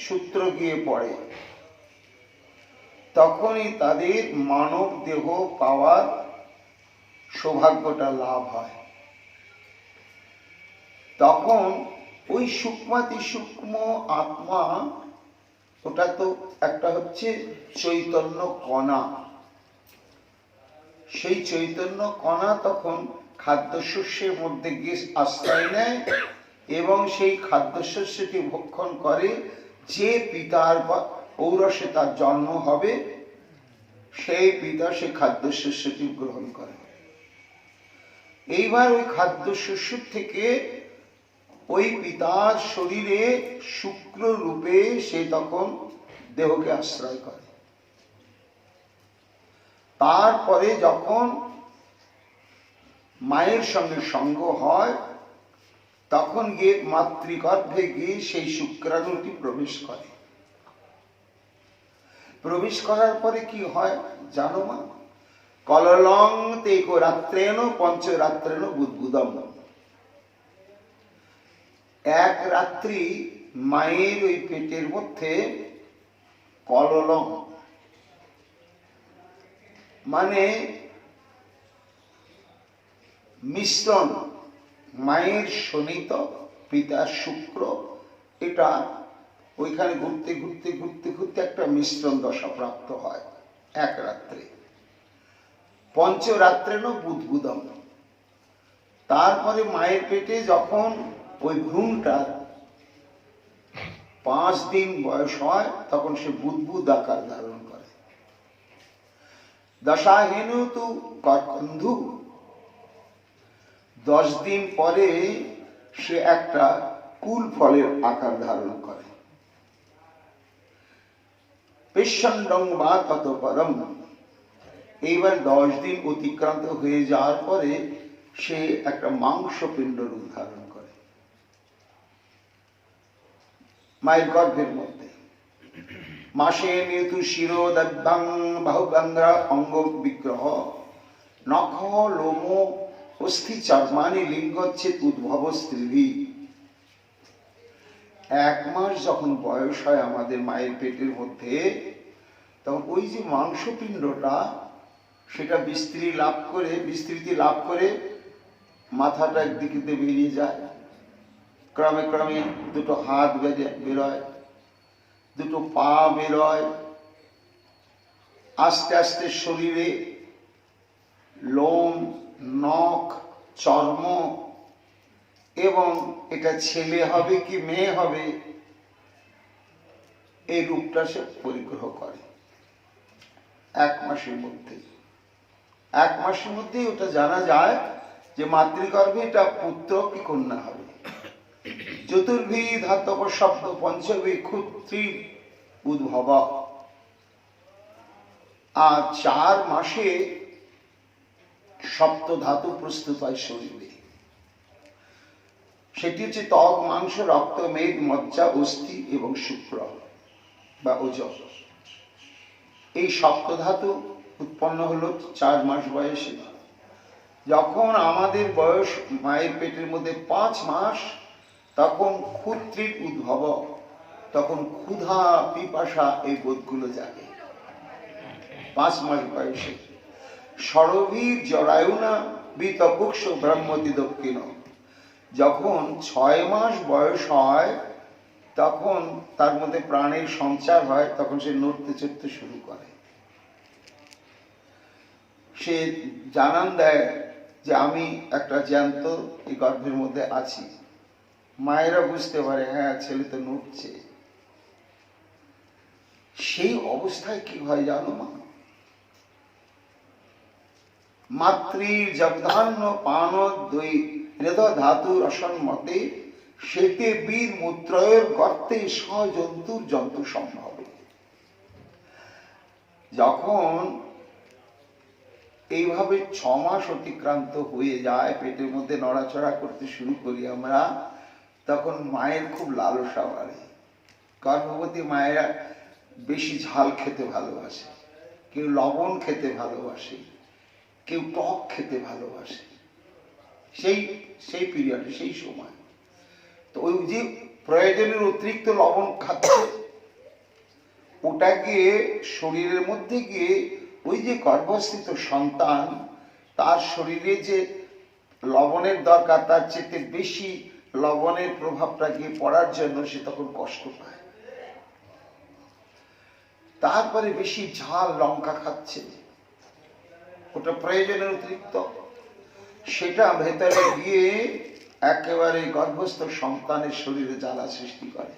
সূত্র গিয়ে পড়ে, তখনই তাদের মানব দেহ পাওয়ার সৌভাগ্যটা লাভ হয়। তখন ওই সূক্ষ্মাতি সূক্ষ্ম আত্মা, ওটা তো একটা হচ্ছে চৈতন্য কণা, সেই চৈতন্য কণা তখন খাদ্যশস্যের মধ্যে গিয়ে আশ্রয় নেয় এবং সেই খাদ্যশস্যটি ভক্ষণ করে, যে পিতার ঔরসে তার জন্ম হবে সেই পিতা সে খাদ্যশস্যটি গ্রহণ করে। এইবার ওই খাদ্যশস্য থেকে ওই পিতার শরীরে শুক্র রূপে সে তখন দেহকে আশ্রয় করে। তারপরে যখন মায়ের সঙ্গে সঙ্গ হয় তখন গিয়ে মাতৃগর্ভে গিয়ে সেই শুক্রাণুটি প্রবেশ করে। প্রবেশ করার পরে কি হয় জানো মা? কললং তেক রাত্রেণ পঞ্চরাত্রেণ বুদ্বুদম। এক রাত্রি মায়ের ওই পেটের মধ্যে কললং মানে মিশ্রণ, মায়ের শোণিত পিতার শুক্র, এটা ওইখানে ঘুরতে ঘুরতে ঘুরতে ঘুরতে একটা মিশ্রণ দশা প্রাপ্ত হয় এক রাত্রে। পঞ্চরাত্রেণ বুদ্বুদম। তারপরে মায়ের পেটে যখন ওই ভ্রূণটার 5 দিন বয়স হয় তখন সে বুদ্বুদ আকার ধারণ করে। দশাহেনু তু কন্ধু। 10 দিন পরে সে একটা কুল ফলের আকার ধারণ করে। পেশণ্ডং বা তত পরম। এইবার 10 দিন অতিক্রান্ত হয়ে যাওয়ার পরে সে একটা মাংসপিণ্ড রূপ ধারণ করে মায়ের গর্ভের মধ্যে। মাসে নিয়তু শিরোদব্যাং বাহুব্যাঙ্গ্রা অঙ্গ বিগ্রহ নখ লোম অস্থি চর্মানি লিঙ্গচ্ছেদ উদ্ভব স্ত্রী। 1 মাস যখন বয়স হয় আমাদের মায়ের পেটের মধ্যে তখন ওই যে মাংসপিণ্ডটা সেটা বিস্তৃতি লাভ করে মাথাটা একদিকে বেরিয়ে যায়। ক্রমে ক্রমে 2 হাত বেরোয়, 2 পা বেরোয়, আস্তে আস্তে শরীরে লোম, নখ, চর্ম এবং এটা ছেলে হবে কি মেয়ে হবে এই রূপটা সে পরিগ্রহ করে 1 মাসের মধ্যে। 1 মাসের মধ্যেই ওটা জানা যায় যে মাতৃগর্ভে এটা পুত্র কি কন্যা হবে। চতুর্ভি ধাতব শব্দ পঞ্চভি ক্ষুত্রি উদ্ভব। আর 4 মাসে সপ্ত ধাতু প্রস্তুত হয় শরীরে। সেটি হচ্ছে ত্বক, মাংস, রক্ত, মেদ, মজ্জা, অস্থি এবং শুক্র বা ওজ। এই সপ্ত ধাতু উৎপন্ন হলো 4 মাস বয়সে। যখন আমাদের বয়স মায়ের পেটের মধ্যে 5 মাস তখন ক্ষুত্রির উদ্ভব, তখন ক্ষুধা পিপাসা এই বোধগুলো জাগে 5 মাস বয়সে। ষড়ভীর জরায়ুনা বিতকুক্ষ ব্রহ্মতি দক্ষিণ। যখন 6 মাস বয়স হয় তখন তার মধ্যে প্রাণের সঞ্চার হয়, তখন সে নড়তে চড়তে শুরু করে। সে জানান দেয় যে আমি একটা জ্যান্ত এই গর্ভের মধ্যে আছি। মায়েরা বুঝতে পারে হ্যাঁ ছেলে তো নড়ছে। সেই অবস্থায় কি হয় জানো মা? মাতৃর জগধান্য পান দই হৃদ ধাতু রসন মতে সেতে বীর মূত্রয়ের গর্তে সজন্তুর জন্তু সম্ভব। যখন এইভাবে 6 মাস অতিক্রান্ত হয়ে যায়, পেটের মধ্যে নড়াচড়া করতে শুরু করি আমরা, তখন মায়ের খুব লালসা বাড়ে। গর্ভবতী মায়েরা বেশি ঝাল খেতে ভালোবাসে, কেউ লবণ খেতে ভালোবাসে, কেউ টক খেতে ভালোবাসে। সেই পিরিয়ডে, সেই সময় তো ওই যে প্রয়োজনের অতিরিক্ত লবণ খাচ্ছে, ওটা গিয়ে শরীরের মধ্যে গিয়ে ওই যে গর্ভস্থিত সন্তান তার শরীরে যে লবণের দরকার তার চেয়ে বেশি লবণের প্রভাবটা গিয়ে পড়ার জন্য সে তখন কষ্ট পায়। তারপরে বেশি ঝাল লঙ্কা খাচ্ছে, ওটা প্রয়োজনের অতিরিক্ত, সেটা ভেতরে গিয়ে একেবারে গর্ভস্থ সন্তানের শরীরে জ্বালা সৃষ্টি করে।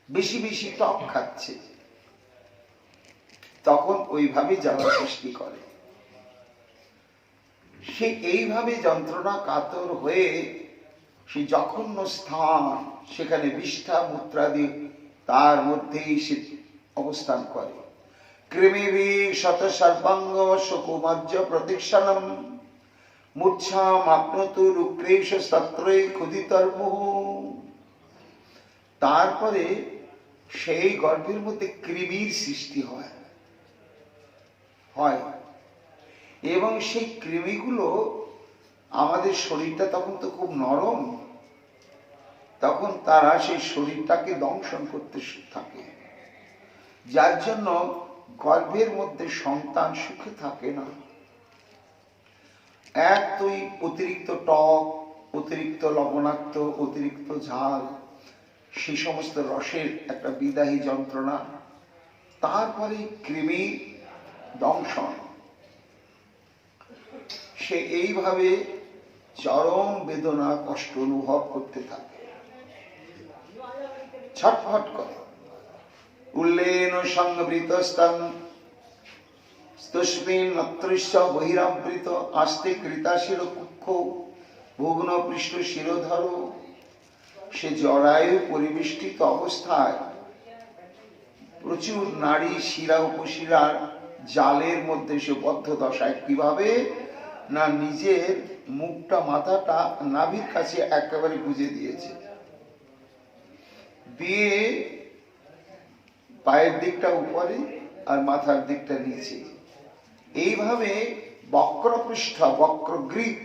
বেশি বেশি টক খাচ্ছে, তখন ওইভাবে জ্বালা সৃষ্টি করে। সে এইভাবে যন্ত্রণা কাতর হয়ে সেই জঘন্য স্থান, সেখানে বিষ্ঠা মূত্রাদি তার মধ্যেই সে অবস্থান করে। কৃমিভি শত সর্বাঙ্গ শকুমজ্জ প্রতীক্ষণম মূর্ছাম আপনতু রুক্রেশ সত্রে ক্ষুদিতর্মুহ। তারপরে সেই গর্ভের মধ্যে কৃমির সৃষ্টি হয় এবং সেই কৃমিগুলো, আমাদের শরীরটা তখন তো খুব নরম, তখন তারা সেই শরীরটাকে দংশন করতে থাকে, যার জন্য গর্ভের মধ্যে সন্তান সুখে থাকে না। এক তুই অতিরিক্ত টক, অতিরিক্ত লবণাক্ত, অতিরিক্ত ঝাল, সেই সমস্ত রসের একটা বিদায়ী যন্ত্রণা, তারপরে কৃমি দংশন, সে এইভাবে চরম বেদনা কষ্ট অনুভব করতে থাকে, ছটফট করে। উল্লেন সংবৃতস্তং স্তস্মিন নত্রিশ্চ বহিরাবৃত আস্তে কৃতাশির কুক্ষ ভুগ্ন পৃষ্ঠ শিরোধর। সে জরায়ু পরিবেষ্টিত অবস্থায় প্রচুর নারী শিরা উপশিরার জালের মধ্যে সে বদ্ধ দশায়। কিভাবে না, নিজের মুখটা মাথাটা নাভির কাছে একেবারে গুজে দিয়েছে, দিয়ে পায়ের দিকটা উপরে আর মাথার দিকটা নিচে, এইভাবে বক্রপৃষ্ঠ বক্রগ্রীব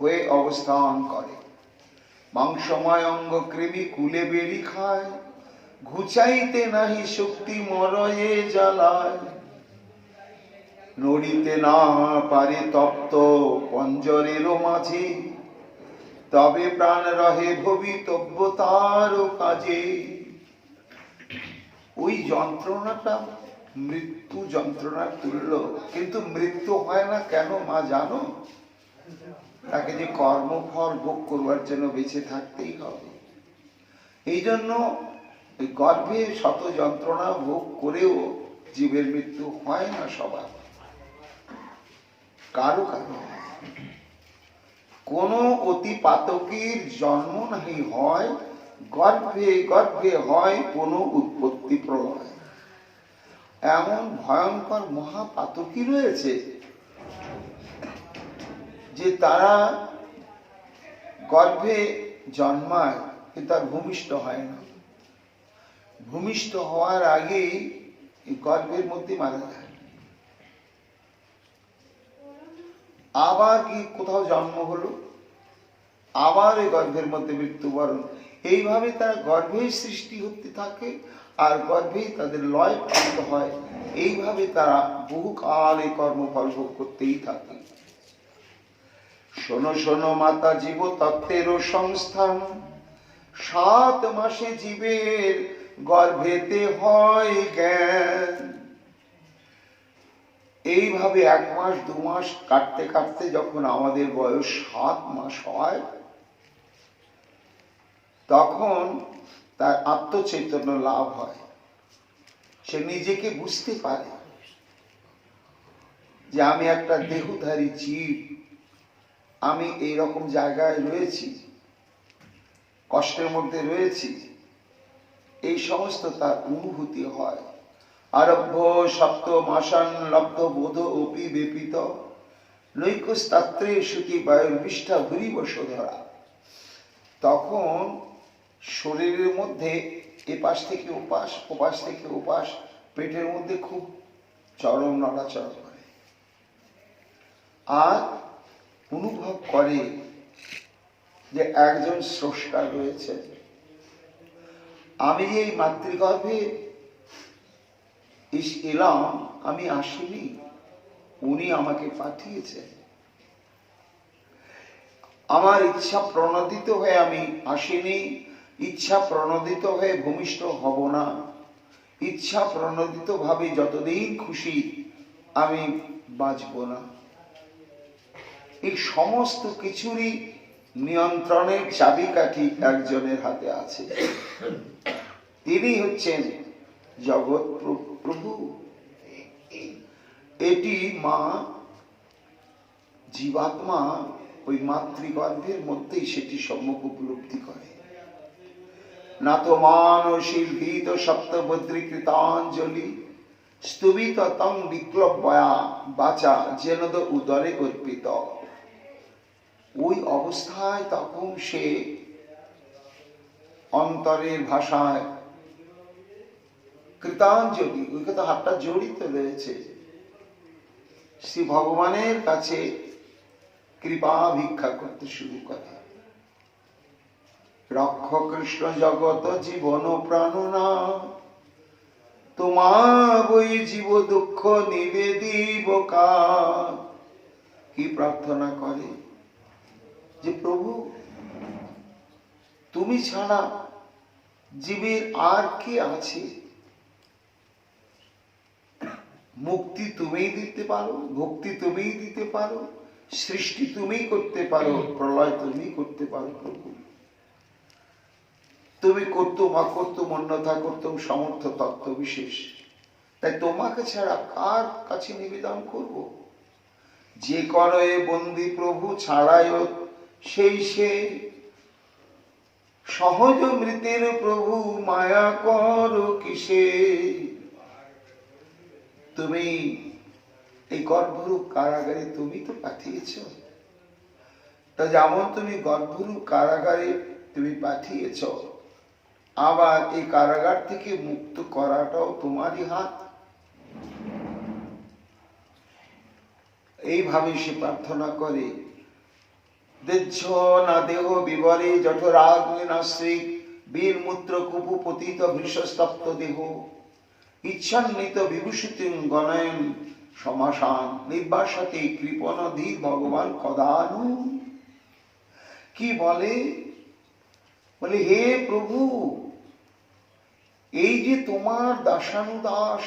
হয়ে অবস্থান করে। মাংসময় অঙ্গ কৃমি কুলে বেরি খায়, ঘুচাইতে নাহি শক্তি মরয়ে জ্বালায়। নড়িতে না পারে তপ্ত পঞ্জরেরও মাঝে, তবে প্রাণ রহে ভবিতব্য তার কাজে। ওই যন্ত্রণাটা মৃত্যু যন্ত্রণার তুল্য, কিন্তু মৃত্যু হয় না কেন মা জানো? তাকে যে কর্মফল ভোগ করবার জন্য বেঁচে থাকতেই হবে। এই জন্য গর্ভে শত যন্ত্রণা ভোগ করেও জীবের মৃত্যু হয় না সবার, কারো কারো। কোন অতি পাতকীর জন্ম নাহি হয়, গর্ভে গর্ভে হয় কোন উৎপত্তি প্রলয়। এমন ভয়ঙ্কর মহাপাতকী রয়েছে যে তারা গর্ভে জন্মায় কিন্তু আর ভূমিষ্ঠ হয় না, ভূমিষ্ঠ হওয়ার আগেই গর্ভের মধ্যে মারা যায়। আবার কি কোথাও জন্ম হলো, আবার এই গর্ভের মধ্যে মৃত্যুবরণ, এইভাবে তারা গর্ভেই সৃষ্টি হতে থাকে আর গর্ভেই তাদের লয় প্রাপ্ত হয়। এইভাবে তারা বহুকাল এই কর্মফল ভোগ করতেই থাকে। শোনো শোনো মাতা জীব তত্ত্বেরও সংস্থান, 7 মাসে জীবের গর্ভেতে হয় জ্ঞান। এইভাবে 1 মাস 2 মাস কাটতে কাটতে যখন আমাদের বয়স 7 মাস হয়, তখন তার আত্মচৈতন্য লাভ হয়। সে নিজেকে বুঝতে পারে যে আমি একটা দেহধারী জীব, আমি এইরকম জায়গায় রয়েছি, কষ্টের মধ্যে রয়েছি, এই সমস্ত তার অনুভূতি হয়। আরভ্য সপ্ত মাসান লব্ধ বোধ অপি বেপিত নৈকস্তাত্রে সুতি বায়ুর বিষ্ঠা ভুরি বসধরা। তখন শরীরের মধ্যে এপাশ থেকে ওপাশ, ওপাশ থেকে ওপাশ, পেটের মধ্যে খুব চরম নড়াচড়া করে আর অনুভব করে যে একজন স্রষ্টা রয়েছে। আমি যে এই মাতৃগর্ভে এলাম, আমি আসিনি, উনি আমাকে পাঠিয়েছেন। আমার ইচ্ছা প্রণোদিত হয়ে আমি আসিনি, ইচ্ছা প্রণোদিত হয়ে ভূমিষ্ঠ হব না, ইচ্ছা প্রণোদিত ভাবে যতদিন খুশি আমি বাঁচব না। এই সমস্ত কিছুরই নিয়ন্ত্রণের চাবিকাঠি একজনের হাতে আছে। তিনি হচ্ছেন জগৎ প্রভু। এটি মা জীবাত্মা ওই মাতৃগর্ভের মধ্যেই সেটি সম্যক উপলব্ধি করে। না তো মানসীর ভীত সপ্তভদ্রী কৃতাঞ্জলি স্তবিত তং বিক্লবয়া বাচা যেনদ উদরে অর্পিত। ওই অবস্থায় তখন সে অন্তরের ভাষায় কৃতাঞ্জলি, ওইকে তো হাতটা জড়িত রয়েছে, শ্রী ভগবানের কাছে কৃপা ভিক্ষা করতে শুরু করে। রক্ষ কৃষ্ণ জগত জীবন প্রাণনা তোমার বই জীব দুঃখ নিবেদিব কার। কি প্রার্থনা করে যে প্রভু তুমি ছাড়া জীবের আর কি আছে? মুক্তি তুমিই দিতে পারো, ভক্তি তুমিই দিতে পারো, সৃষ্টি তুমিই করতে পারো, প্রলয় তুমি করতে পারো প্রভু। তুমি করতুম অকর্তুম অন্যথা করতুম সমর্থ তত্ত্ব বিশেষ। তাই তোমাকে ছাড়া কার কাছে নিবেদন করব? যে করয়ে বন্দি প্রভু ছাড়ায় সেই সে সহজ মৃতের প্রভু মায়া কর কিসে। তুমি এই গর্ভরূপ কারাগারে তুমি তো পাঠিয়েছ, তা যেমন তুমি গর্ভরূপ কারাগারে তুমি পাঠিয়েছ, আবার এই কারাগার থেকে মুক্ত করাটাও তোমারই হাত। এইভাবে সে প্রার্থনা করে। দেহ্য না দেহ বিবরে জঠরাগ্নি নাশ্রী বীর মূত্র কুপু পতিত ভৃষস্তপ্ত দেহ ইচ্ছান্বিত বিভূষিত গণয়ন সমাসান নির্বাসতে কৃপণ ধীর ভগবান কদানু। কি বলে? বলে হে প্রভু, এই যে তোমার দাসানুদাস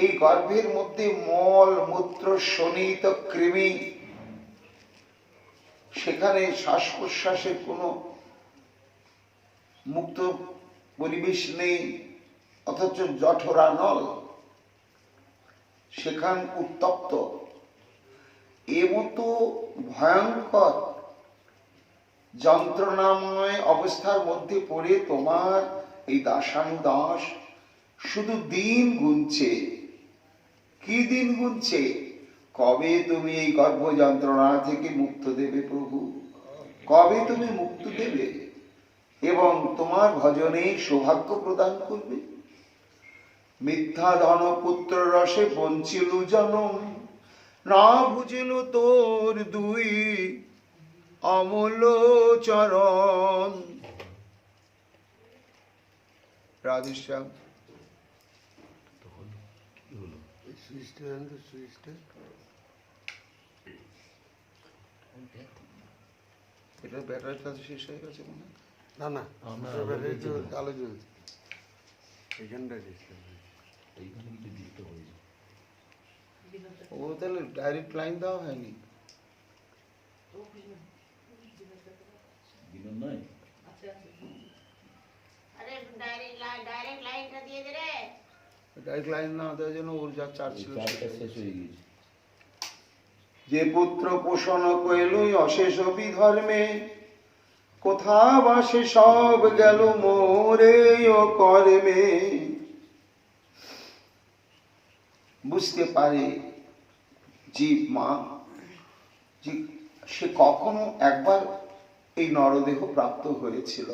এই গর্ভের মধ্যে মল মূত্র শোণিত কৃমি, সেখানে শ্বাস প্রশ্বাসের কোনো মুক্ত পরিবেশ নেই, অথচ জঠরা নল, সেখান উত্তপ্ত। এমতো ভয়ঙ্কর যন্ত্রণাময় অবস্থার মধ্যে পড়ে তোমার এই দাসানুদাস শুধু দিন গুনছে। কি দিন গুনছে? কবে তুমি এই গর্ভ যন্ত্রণা থেকে মুক্ত দেবে প্রভু? কবে তুমি মুক্ত দেবে এবং তোমার ভজনে সৌভাগ্য প্রদান করবে? মিথ্যা ধন পুত্র রসে বঞ্চিল জনম, না বুঝিল তোর দুই অমূল্য চরণ। রাধেশ্যাম এটা ব্যাটারিটা শেষ হয়ে গেছে মনে হয়। না না, ব্যাটারি তো আলো জ্বলছে এইখানটা। ও তাহলে ডাইরেক্ট লাইন দেওয়া হয়নি। ডাইরেক্ট লাইন না দেওয়ার জন্য ওর যা চার্জ ছিল শেষ হয়ে গেছে। যে পুত্র পোষণ কইলই অশেষ বিধর্মে, কোথা বাসে সব গেল মোরে ও কর্মে। বুঝতে পারে জীব মা যে সে কখনো একবার এই নরদেহ প্রাপ্ত হয়েছিল,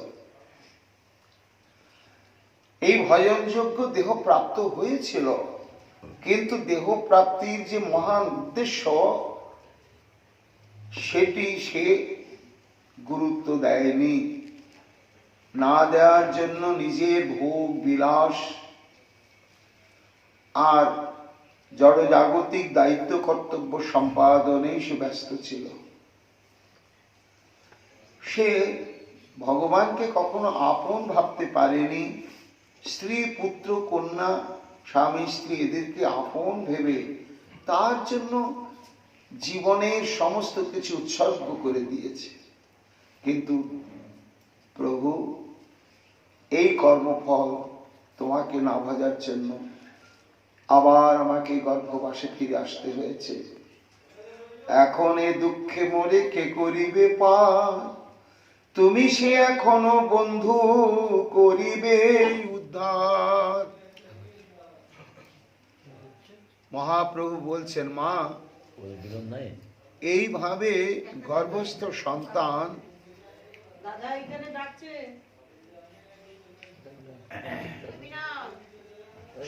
এই ভজনযোগ্য দেহ প্রাপ্ত হয়েছিল, কিন্তু দেহ প্রাপ্তির যে মহান উদ্দেশ্য সেটি সে গুরুত্ব দেয়নি। না দেওয়ার জন্য নিজের ভোগ বিলাস আর জড়জাগতিক দায়িত্ব কর্তব্য সম্পাদনে সে ব্যস্ত ছিল। সে ভগবানকে কখনো আপন ভাবতে পারেনি। স্ত্রী পুত্র কন্যা স্বামী স্ত্রী এদেরকে আপন ভেবে তার জন্য জীবনের সমস্ত কিছু উৎসর্গ করে দিয়েছে। কিন্তু প্রভু এই কর্মফল তোমাকে না ভাজার জন্য আবার আমাকে গর্ভবাসে ফিরে আসতে হয়েছে। এখন এ দুঃখে মরে কে করিবে পার, তুমি সে এখনো বন্ধু করিবে উদ্ধার। মহাপ্রভু বলছেন, মা এইভাবে গর্ভস্থ সন্তান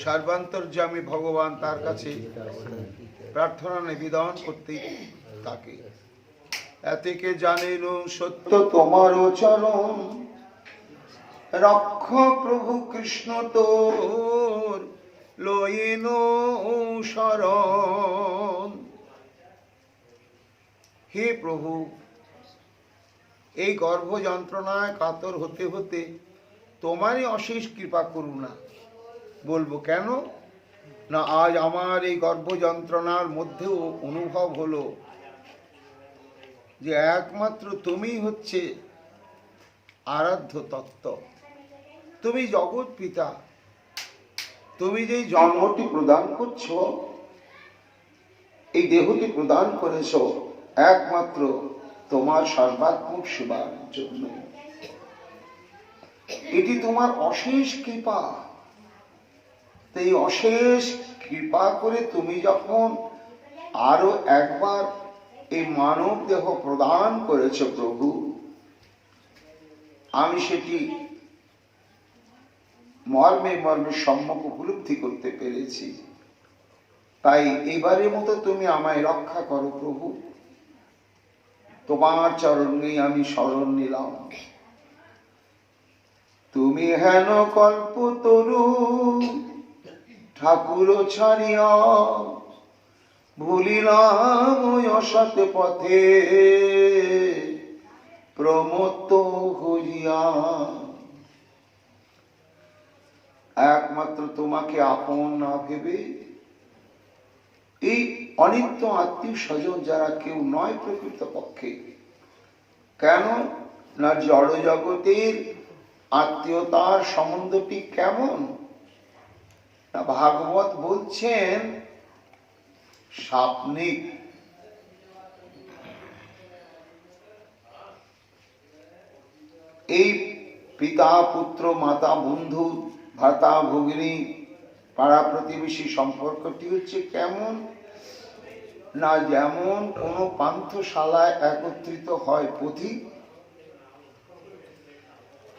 সর্বান্তর্যামী ভগবান তার কাছে প্রার্থনা নিবেদন করতে থাকে। এতেকে জানেন সত্য তোমার চরণ, রক্ষ প্রভু কৃষ্ণ তোর লয়েন শরণ। হে প্রভু, এই গর্ভ যন্ত্রণায় কাতর হতে হতে তোমারই অশেষ কৃপা করুণা। বলবো কেন না, আজ আমার এই গর্ভ যন্ত্রণার মধ্যেও অনুভব হলো যে একমাত্র তুমি হচ্ছে আরাধ্য তত্ত্ব, তুমি জগৎ পিতা। তুমি যে জন্মটি প্রদান করছো, এই দেহটি প্রদান করেছো একমাত্র তোমার সর্বাত্মক সেবার জন্য। এটি তোমার অশেষ কৃপা। এই অশেষ কৃপা করে তুমি যখন আরো একবার এই মানব দেহ প্রদান করেছ প্রভু, আমি সেটি মর্মে মর্মে সম্যক উপলব্ধি করতে পেরেছি। তাই এবারের মতো তুমি আমায় রক্ষা করো প্রভু। তোমার চরণে আমি শরণ নিলাম। তুমি হেন কল্পতরু ঠাকুর ছাড়িয়া, ভুলিলাম অসৎ পথে প্রমত্ত হইয়া। একমাত্র তোমাকে আপন না ভেবে এই অনিত্য আত্মীয় স্বজন যারা কেউ নয় প্রকৃত পক্ষে, কেন না জড় জগতের আত্মীয়তার সম্বন্ধটি কেমন না, ভাগবত বলছেন সাপনিক। এই পিতা পুত্র মাতা বন্ধু ভাতা ভগিনী পাড়া প্রতিবেশী সম্পর্কটি হচ্ছে কেমন না, যেমন কোন পান্থশালায় একত্রিত হয় পথিক,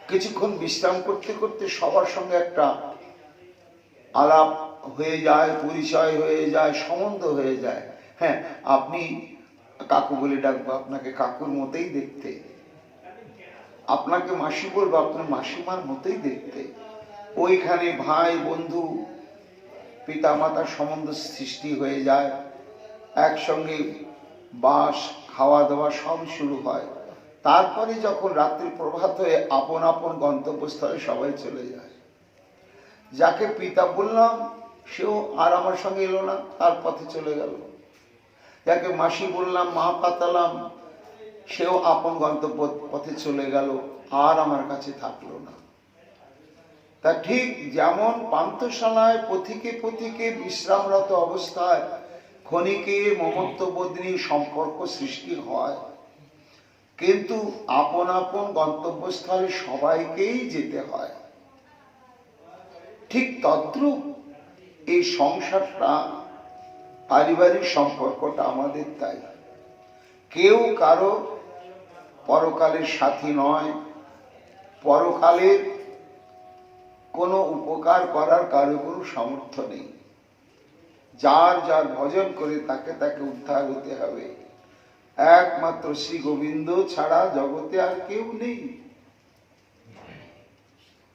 কিছুক্ষণ বিশ্রাম করতে করতে সবার সঙ্গে একটা আলাপ হয়ে যায়, পরিচয় হয়ে যায়, সম্বন্ধ হয়ে যায়। হ্যাঁ, আপনি কাকু বলে ডাকবো, আপনাকে কাকুর মতোই দেখতে। আপনাকে মাসি বলবো, আপনার মাসিমার মতোই দেখতে। ওইখানে ভাই বন্ধু পিতা মাতার সম্বন্ধ সৃষ্টি হয়ে যায়। একসঙ্গে বাস খাওয়া দাওয়া সব শুরু হয়। তারপরে যখন রাত্রি প্রভাত হয়ে আপন আপন গন্তব্যস্থলে সবাই চলে যায়। যাকে পিতা বললাম সেও আর আমার সঙ্গে এলো না, তার পথে চলে গেল। যাকে মাসি বললাম, মা পাতালাম, সেও আপন গন্তব্য পথে চলে গেল, আর আমার কাছে থাকলো না। তা ঠিক যেমন পান্থশালায় পথিকে পথিকে বিশ্রামরত অবস্থায় ক্ষণিকে মমত্ববোধিনী সম্পর্ক সৃষ্টি হয়, কিন্তু আপন আপন গন্তব্যস্থলে সবাইকেই যেতে হয়। ঠিক তদ্রূপ এই সংসারটা, পারিবারিক সম্পর্কটা আমাদের তাই। কেউ কারো পরকালের সাথী নয়, পরকালের কোনো উপকার করার কারো কোনো সামর্থ্য নেই। যার যার ভজন করে তাকে তাকে উদ্ধার হতে হবে। একমাত্র শ্রী গোবিন্দ ছাড়া জগতে আর কেউ নেই।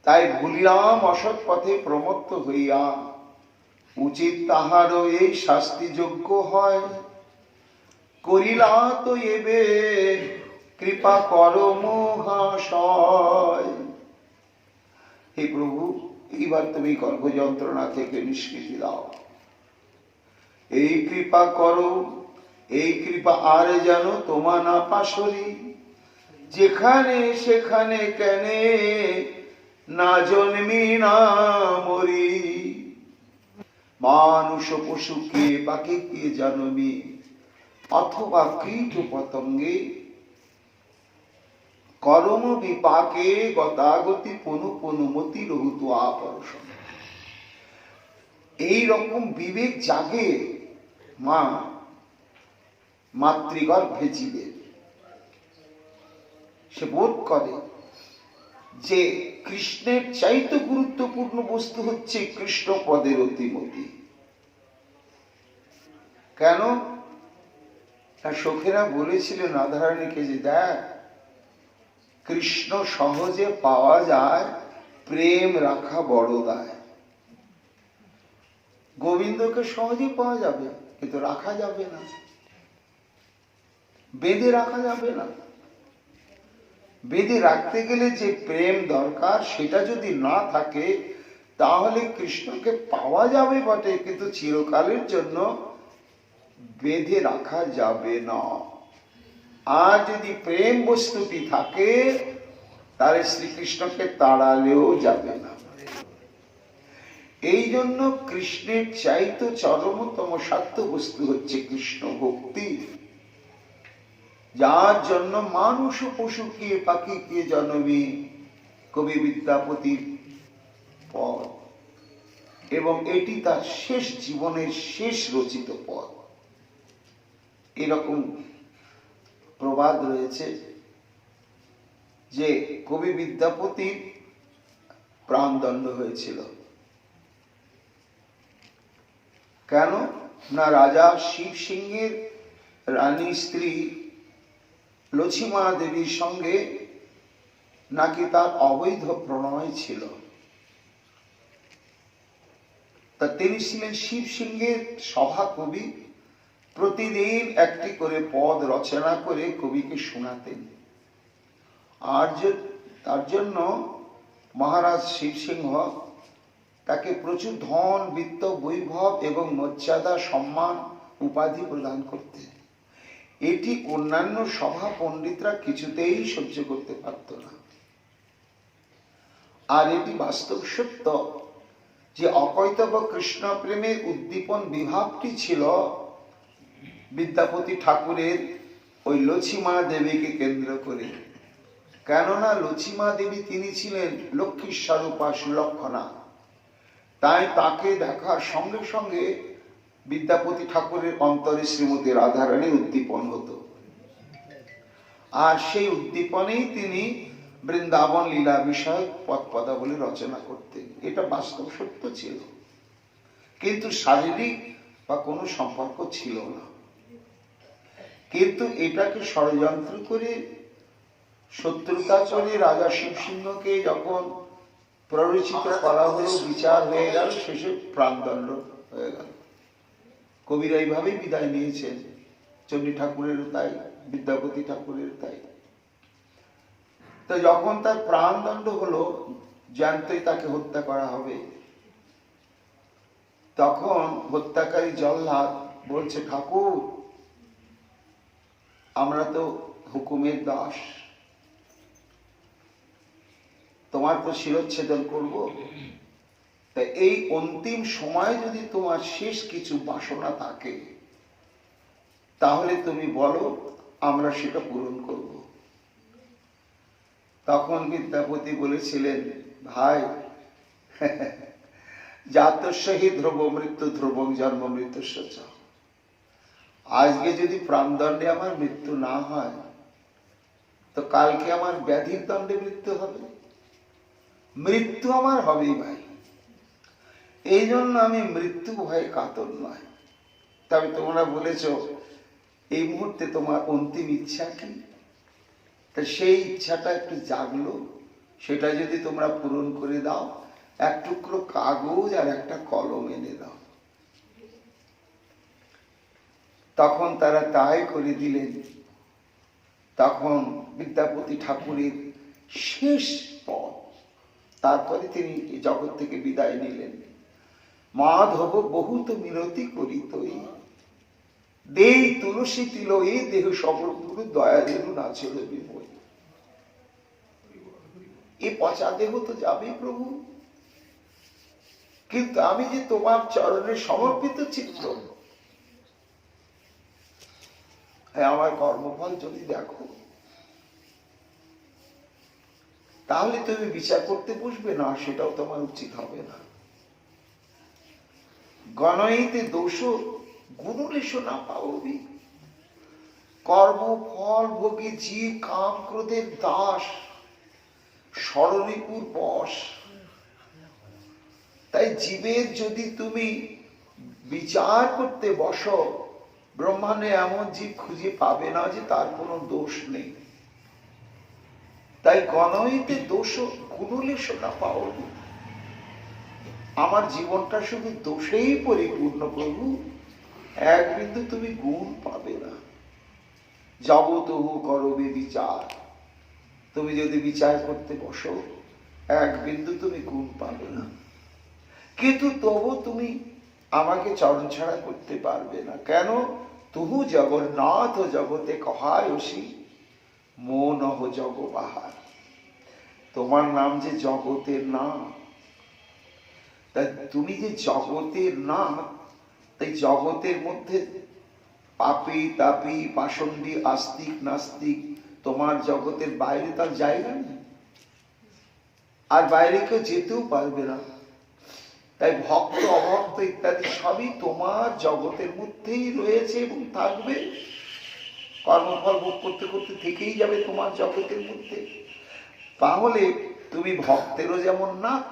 তাই ভুলিলাম অসৎ পথে প্রমত্ত হইয়া, উচিত তাহারও এই শাস্তি যোগ্য হয়। করিলা তো এবে কৃপা কর মহাশয়। হে প্রভু, এইবার তুমি গর্ভ যন্ত্রণা থেকে নিষ্কৃতি দাও। এই কৃপা করো, এই কৃপা আর যেন তোমা না পাশরি। যেখানে সেখানে কেনে না জন্মি না মরি, মানুষ পশুকে বাকি কে জন্মি, অথবা কীট পতঙ্গে কর্ম বিপাকে গতাগতি পনু পনুমতি রহুত আপরশন। এই রকম বিবেক জাগে মা মাতৃগর্ভে জীবের। সে বোধ করে যে কৃষ্ণের চাইতে গুরুত্বপূর্ণ বস্তু হচ্ছে কৃষ্ণ পদের অতিমতি। কেন? তার সখীরা বলেছিলেন রাধারানীকে যে দেখ, কৃষ্ণ সহজে পাওয়া যায়, প্রেম রাখা বড় দায়। গোবিন্দকে সহজে পাওয়া যাবে, কিন্তু রাখা যাবে না, বেঁধে রাখা যাবে না। বেঁধে রাখতে গেলে যে প্রেম দরকার সেটা যদি না থাকে, তাহলে কৃষ্ণকে পাওয়া যাবে বটে, কিন্তু চিরকালের জন্য বেঁধে রাখা যাবে না। আর যদি প্রেম বস্তুটি থাকে, তাহলে শ্রীকৃষ্ণকে তাড়ালেও যাবে না। এই জন্য কৃষ্ণের চাইতে চরমতম সাধ্য বস্তু হচ্ছে কৃষ্ণ ভক্তি, যার জন্য মানুষ পশুকে পাখিকে জন্মে কবি বিদ্যাপতির পদ, এবং এটি তার শেষ জীবনের শেষ রচিত পদ। এরকম প্রবাদ রয়েছে যে কবি বিদ্যাপতির প্রাণদণ্ড হয়েছিল। কেন না, রাজা শিব সিংহের রানী স্ত্রী লক্ষ্মী দেবীর সঙ্গে নাকি তার অবৈধ প্রণয় ছিল। তা তিনি ছিলেন শিব সিংহের সভা কবি, প্রতিদিন একটি করে পদ রচনা করে কবিকে শোনাতেন। আর তার জন্য মহারাজ শিব সিংহ তাকে প্রচুর ধন, বিত্ত, বৈভব এবং মর্যাদা, সম্মান, উপাধি প্রদান করতেন। এটি অন্যান্য সভা পণ্ডিতরা কিছুতেই সহ্য করতে পারত না। আর এটি বাস্তব সত্য যে অকৈতব কৃষ্ণ প্রেমের উদ্দীপন বিভাবটি ছিল বিদ্যাপতি ঠাকুরের ওই লক্ষ্মী দেবীকে কেন্দ্র করে। কেননা লক্ষ্মী দেবী তিনি ছিলেন লক্ষ্মীর স্বরূপা সুলক্ষণা। তাই তাকে দেখার সঙ্গে সঙ্গে বিদ্যাপতি ঠাকুরের অন্তরে শ্রীমতী রাধারানী উদ্দীপন হতো। আর সেই উদ্দীপনেই তিনি বৃন্দাবন লীলা বিষয়ক পদ পদাবলী রচনা করতেন। এটা বাস্তব সত্য ছিল, কিন্তু শারীরিক বা কোনো সম্পর্ক ছিল না। কিন্তু এটাকে ষড়যন্ত্র করে, শত্রুতা করে রাজা শিব সিংহকে যখন প্ররোচিত করা হলো, বিচার হয়ে গেল, শেষে প্রাণদণ্ড হয়ে গেল। কবিরা এইভাবেই বিদায় নিয়েছেন, চণ্ডী ঠাকুরের তাই, বিদ্যাপতি ঠাকুরের তাই। তো যখন তার প্রাণদণ্ড হলো, জানতেই তাকে হত্যা করা হবে, তখন হত্যাকারী জল্লাদ বলছে, ঠাকুর আমরা তো হুকুমের দাস, তোমার তো শিরচ্ছেদন করবো। তাই এই অন্তিম সময় যদি তোমার শেষ কিছু বাসনা থাকে, তাহলে তুমি বলো, আমরা সেটা পূরণ করব। তখন বিদ্যাপতি বলেছিলেন, ভাই জাতস্যহি ধ্রুব মৃত্যু ধ্রুবং জন্ম মৃত্যুস্য চ। আজকে যদি প্রাণদণ্ডে আমার মৃত্যু না হয়, তো কালকে আমার ব্যাধির দণ্ডে মৃত্যু হবে। মৃত্যু আমার হবেই ভাই। এই জন্য আমি মৃত্যু ভয়ে কাতর নয়। তবে তোমরা বলেছ এই মুহূর্তে তোমার অন্তিম ইচ্ছা কি, তা সেই ইচ্ছাটা একটু জাগলো, সেটা যদি তোমরা পূরণ করে দাও, এক টুকরো কাগজ আর একটা কলম এনে দাও। তখন তারা তাই করে দিলেন। তখন বিদ্যাপতি ঠাকুরের শেষ পদ, তারপরে তিনি জগৎ থেকে বিদায় নিলেন। মাধব বহুত মিনতি করিতই, দেই তুলসী তিলই দেহ সবর গুরু দয়া দেনু নাছিল বিময়। এই পচা দেহ তো যাবে প্রভু, কিন্তু আমি যে তোমার চরণে সমর্পিত চিত্ত, আমার কর্মফল যদি দেখো, তাহলে তুমি বিচার করতে বসবে না, সেটাও তোমার উচিত হবে না। গণইতে দোষ গুণলেশ না পাবি, কর্মফল ভোগে যে কাম ক্রোধের দাস, স্মরণীপুর বশ। তাই জীবের যদি তুমি বিচার করতে বসো, ব্রহ্মাণ্ডে এমন জীব খুঁজে পাবে না যে তার কোনো দোষ নেই। তাই গণইতে দোষ গুণলেশ না পাওনি, আমার জীবনটা শুধু দোষেই পরিপূর্ণ প্রভু, এক বিন্দু তুমি গুণ পাবে না। যাবতহু করবে বিচার, তুমি যদি বিচার করতে বসো, এক বিন্দু তুমি গুণ পাবে না। কিন্তু তবু তুমি আমাকে চরণ ছাড়া করতে পারবে না। কেন? তুহু জগন্নাথ জগতে কহায়সী, মনহ জগবাহার। তোমার নাম যে জগতের নাম, তাই তুমি যে জগতের নাম, তাই জগতের মধ্যে পাপী তাপী পাষণ্ডী আস্তিক নাস্তিক তোমার জগতের বাইরে তার জায়গা নেই, আর বাইরে কেউ যেতেও পারবে না। তাই ভক্ত অভক্ত ইত্যাদি সবই তোমার জগতের মধ্যেই রয়েছে এবং থাকবে, কর্মফল ভোগ করতে করতে থেকেই যাবে তোমার জগতের মধ্যে। তাহলে তুমি ভক্তেরও যেমন নাথ,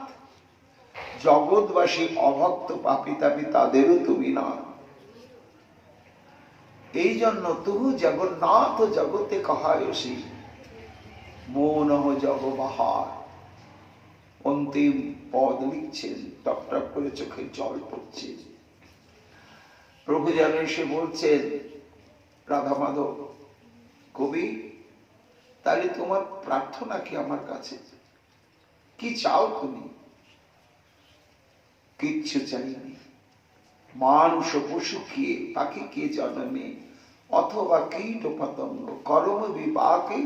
জগৎবাসী অভক্ত পাপী তাপী তাদেরও তুমি না। এই জন্য তুহু জগন্নাথ জগতে কহায়সী, মনহ জগবাহার। অন্তিম পদ লিখছেন, টপ টপ করে চোখে জল পড়ছে। প্রভু যেন এসে বলছেন, রাধা মাধব কবি, তাহলে তোমার প্রার্থনা কি আমার কাছে? কি চাও তুমি? কিচ্ছু চাইনি। মানুষ পশু কে, পাখি কে জন্মে, অথবা কীট পতঙ্গ, কর্ম বিপাকে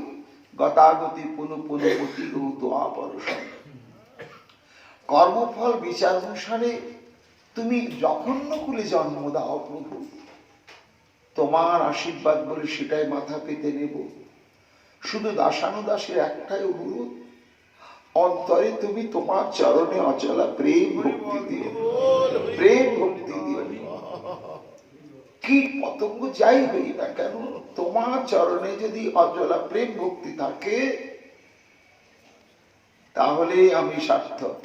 গতাগতি পুনঃ পুনঃ অতিরূত আপরসন। কর্মফল বিচার অনুসারে তুমি জঘন্য কুলে জন্ম দাও প্রভু, তোমার আশীর্বাদ বলে সেটাই মাথা পেতে নেব। শুধু দাসানুদাসের একটাই অনুরোধ, অন্তরে তুমি তোমার চরণে অচলা প্রেম ভক্তি দিও, প্রেম ভক্তি দিও। কীট পতঙ্গ যাই হই না কেন, তোমার চরণে যদি অচলা প্রেম ভক্তি থাকে, তাহলে আমি সার্থক।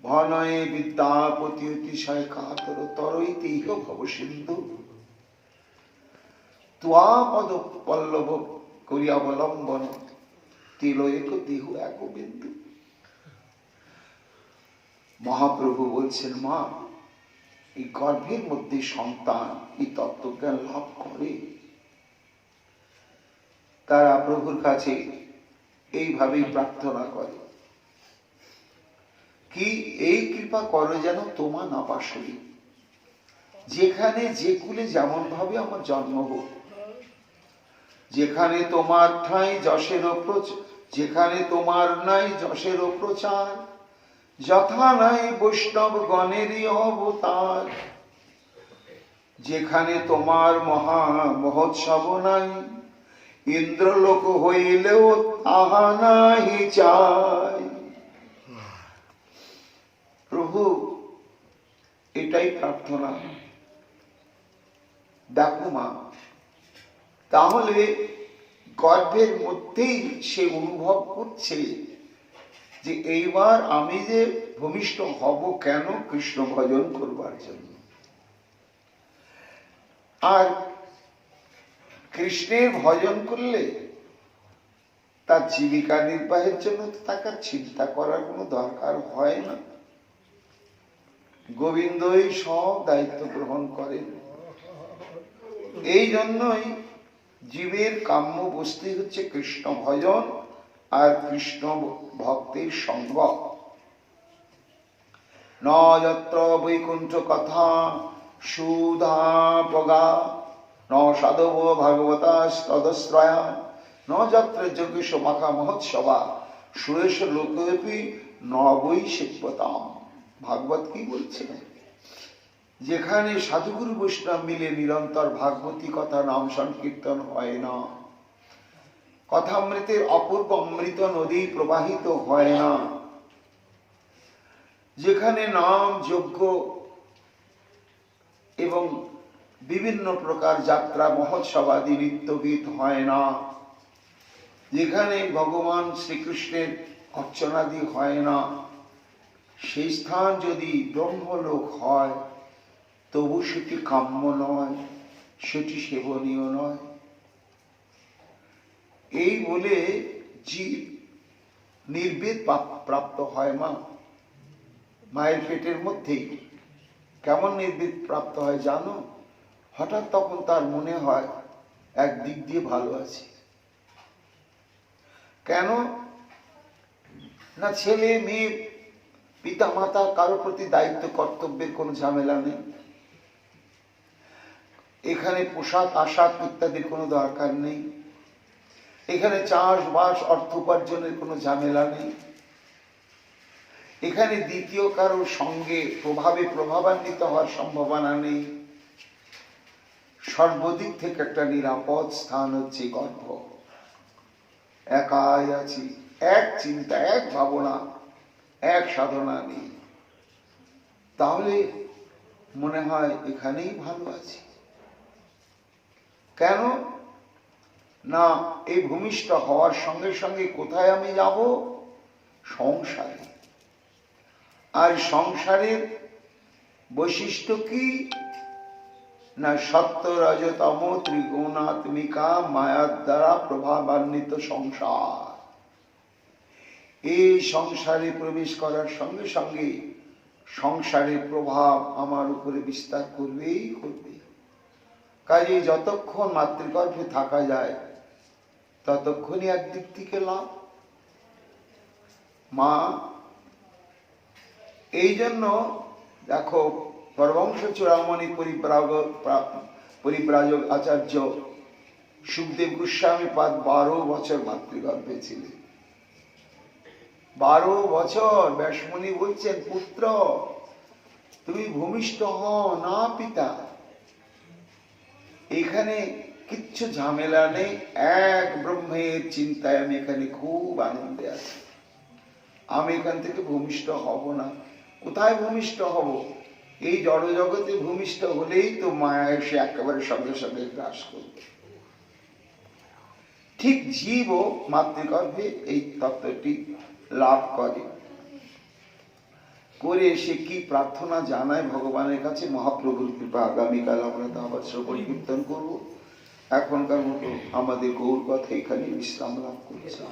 ভনয়ে বিদ্যাপতি অতিশয় কাতর, তরৈতে ইহ ভব সিন্ধু, ত্বা পদ পল্লব করিয়াবলম্বন, তিলয়ক দেহ এক বিন্দু। মহাপ্রভু বলছেন, মা, এই গর্ভের মধ্যে সন্তান এই তত্ত্বজ্ঞান লাভ করে, তারা প্রভুর কাছে এইভাবেই প্রার্থনা করে কি, এই কৃপা করো যেন তোমার না পাশরি, যেখানে যে কুলে যেমন ভাবে আমার জন্ম হোক, যেখানে তোমার ঠাঁই যশের যেখানে তোমার নাই যশের প্রচার, যথা নাই বৈষ্ণব গণেরই অবতার, যেখানে তোমার মহা মহোৎসব নাই, ইন্দ্রলোক হইলেও তাহা নাহি চাই। প্রভু, এটাই প্রার্থনা। দেখো মা, তাহলে গর্ভের মধ্যেই সে অনুভব করছে যে এইবার আমি যে ভূমিষ্ঠ হব কেন, কৃষ্ণ ভজন করবার জন্য। আর কৃষ্ণের ভজন করলে তার জীবিকা নির্বাহের জন্য তো তাকে চিন্তা করার কোনো দরকার হয় না। গোবিন্দই সব দায়িত্ব গ্রহণ করেন। এই জন্যই জীবের কাম্য বস্তু হচ্ছে কৃষ্ণ ভজন আর কৃষ্ণ ভক্তের সঙ্গ। ন যত্র বৈকুণ্ঠ কথা সুধা পগা, ন সাধব ভাগবতা তদশ্রয়া, ন যাত্র যোগেশ মাখা মহোৎসবা সুরেশ লোকেপি নবৈ শিবতাম। ভাগবত কি বলছে? যেখানে সাধুগুরু বৈষ্ণব মিলে নিরন্তর ভাগবতী কথা নাম সংকীর্তন হয় না, কথামৃতের অপূর্ব অমৃত নদী প্রবাহিত হয় না, যেখানে নাম যজ্ঞ এবং বিভিন্ন প্রকার যাত্রা মহোৎসব আদি নৃত্যগীত হয় না, যেখানে ভগবান শ্রীকৃষ্ণের অর্চনাদি হয় না, সেই স্থান যদি ব্রহ্মলোক হয় তবু সেটি কাম্য নয়, সেটি সেবনীয় নয়। এই বলে জীব নির্বেদ প্রাপ্ত হয় মায়ের পেটের মধ্যেই। কেমন নির্বেদ প্রাপ্ত হয় জানো? হঠাৎ তখন তার মনে হয় একদিক দিয়ে ভালো আছে। কেন না? ছেলে মেয়ে পিতা মাতা কারোর প্রতি দায়িত্ব কর্তব্যের কোনো ঝামেলা নেই, এখানে পোশাক আশাক ইত্যাদির কোনো দরকার নেই, এখানে চাষবাস অর্থ উপার্জনের কোনো ঝামেলা নেই, এখানে দ্বিতীয় কারোর সঙ্গে প্রভাবান্বিত হওয়ার সম্ভাবনা নেই। সর্বদিক থেকে একটা নিরাপদ স্থান হচ্ছে গর্ভ। একাই আছি, এক চিন্তা, এক ভাবনা, এক সাধনা নেই। তাহলে মনে হয় এখানেই ভালো আছি। কেন না? এই ভূমিষ্ঠ হওয়ার সঙ্গে সঙ্গে কোথায় আমি যাব? সংসারে। আর সংসারের বৈশিষ্ট্য কি না? সত্য রজতম ত্রিগুণাত্মিকা মায়ার দ্বারা প্রভাবান্বিত সংসার। এই সংসারে প্রবেশ করার সঙ্গে সঙ্গে সংসারের প্রভাব আমার উপরে বিস্তার করবেই করবে। কাজে যতক্ষণ মাতৃগর্ভে থাকা যায় ততক্ষণই একদিক থেকে লাভ। মা এই জন্য দেখো, পরমহংস চূড়ামণি পরিব্রাজক আচার্য সুখদেব গোস্বামী পাদ 12 বছর মাতৃগর্ভে ছিলেন। 12 বছর ব্যাসমুনি বলছেন, পুত্র তুমি ভূমিষ্ঠ হও না পিতা, এখানে কিচ্ছু ঝামেলা নেই, এক ব্রহ্মের চিন্তায় আমি এখানে খুব আনন্দে আছি। আমি এখান থেকে ভূমিষ্ঠ হব না। কোথায় ভূমিষ্ঠ হব? এই জড় জগতে ভূমিষ্ঠ হলেই তো মায়া এসে একেবারে সঙ্গে সঙ্গে গ্রাস করবে। ঠিক জীবও মাতৃগর্ভে এই তত্ত্বটি লাভ করে সে কি প্রার্থনা জানায় ভগবানের কাছে? মহাপ্রভুর কৃপা। আগামীকাল আমরা তা আবার শ্রবণ কীর্তন করবো। এখনকার মতো আমাদের গৌর কথা এখানে বিশ্রাম লাভ করছে।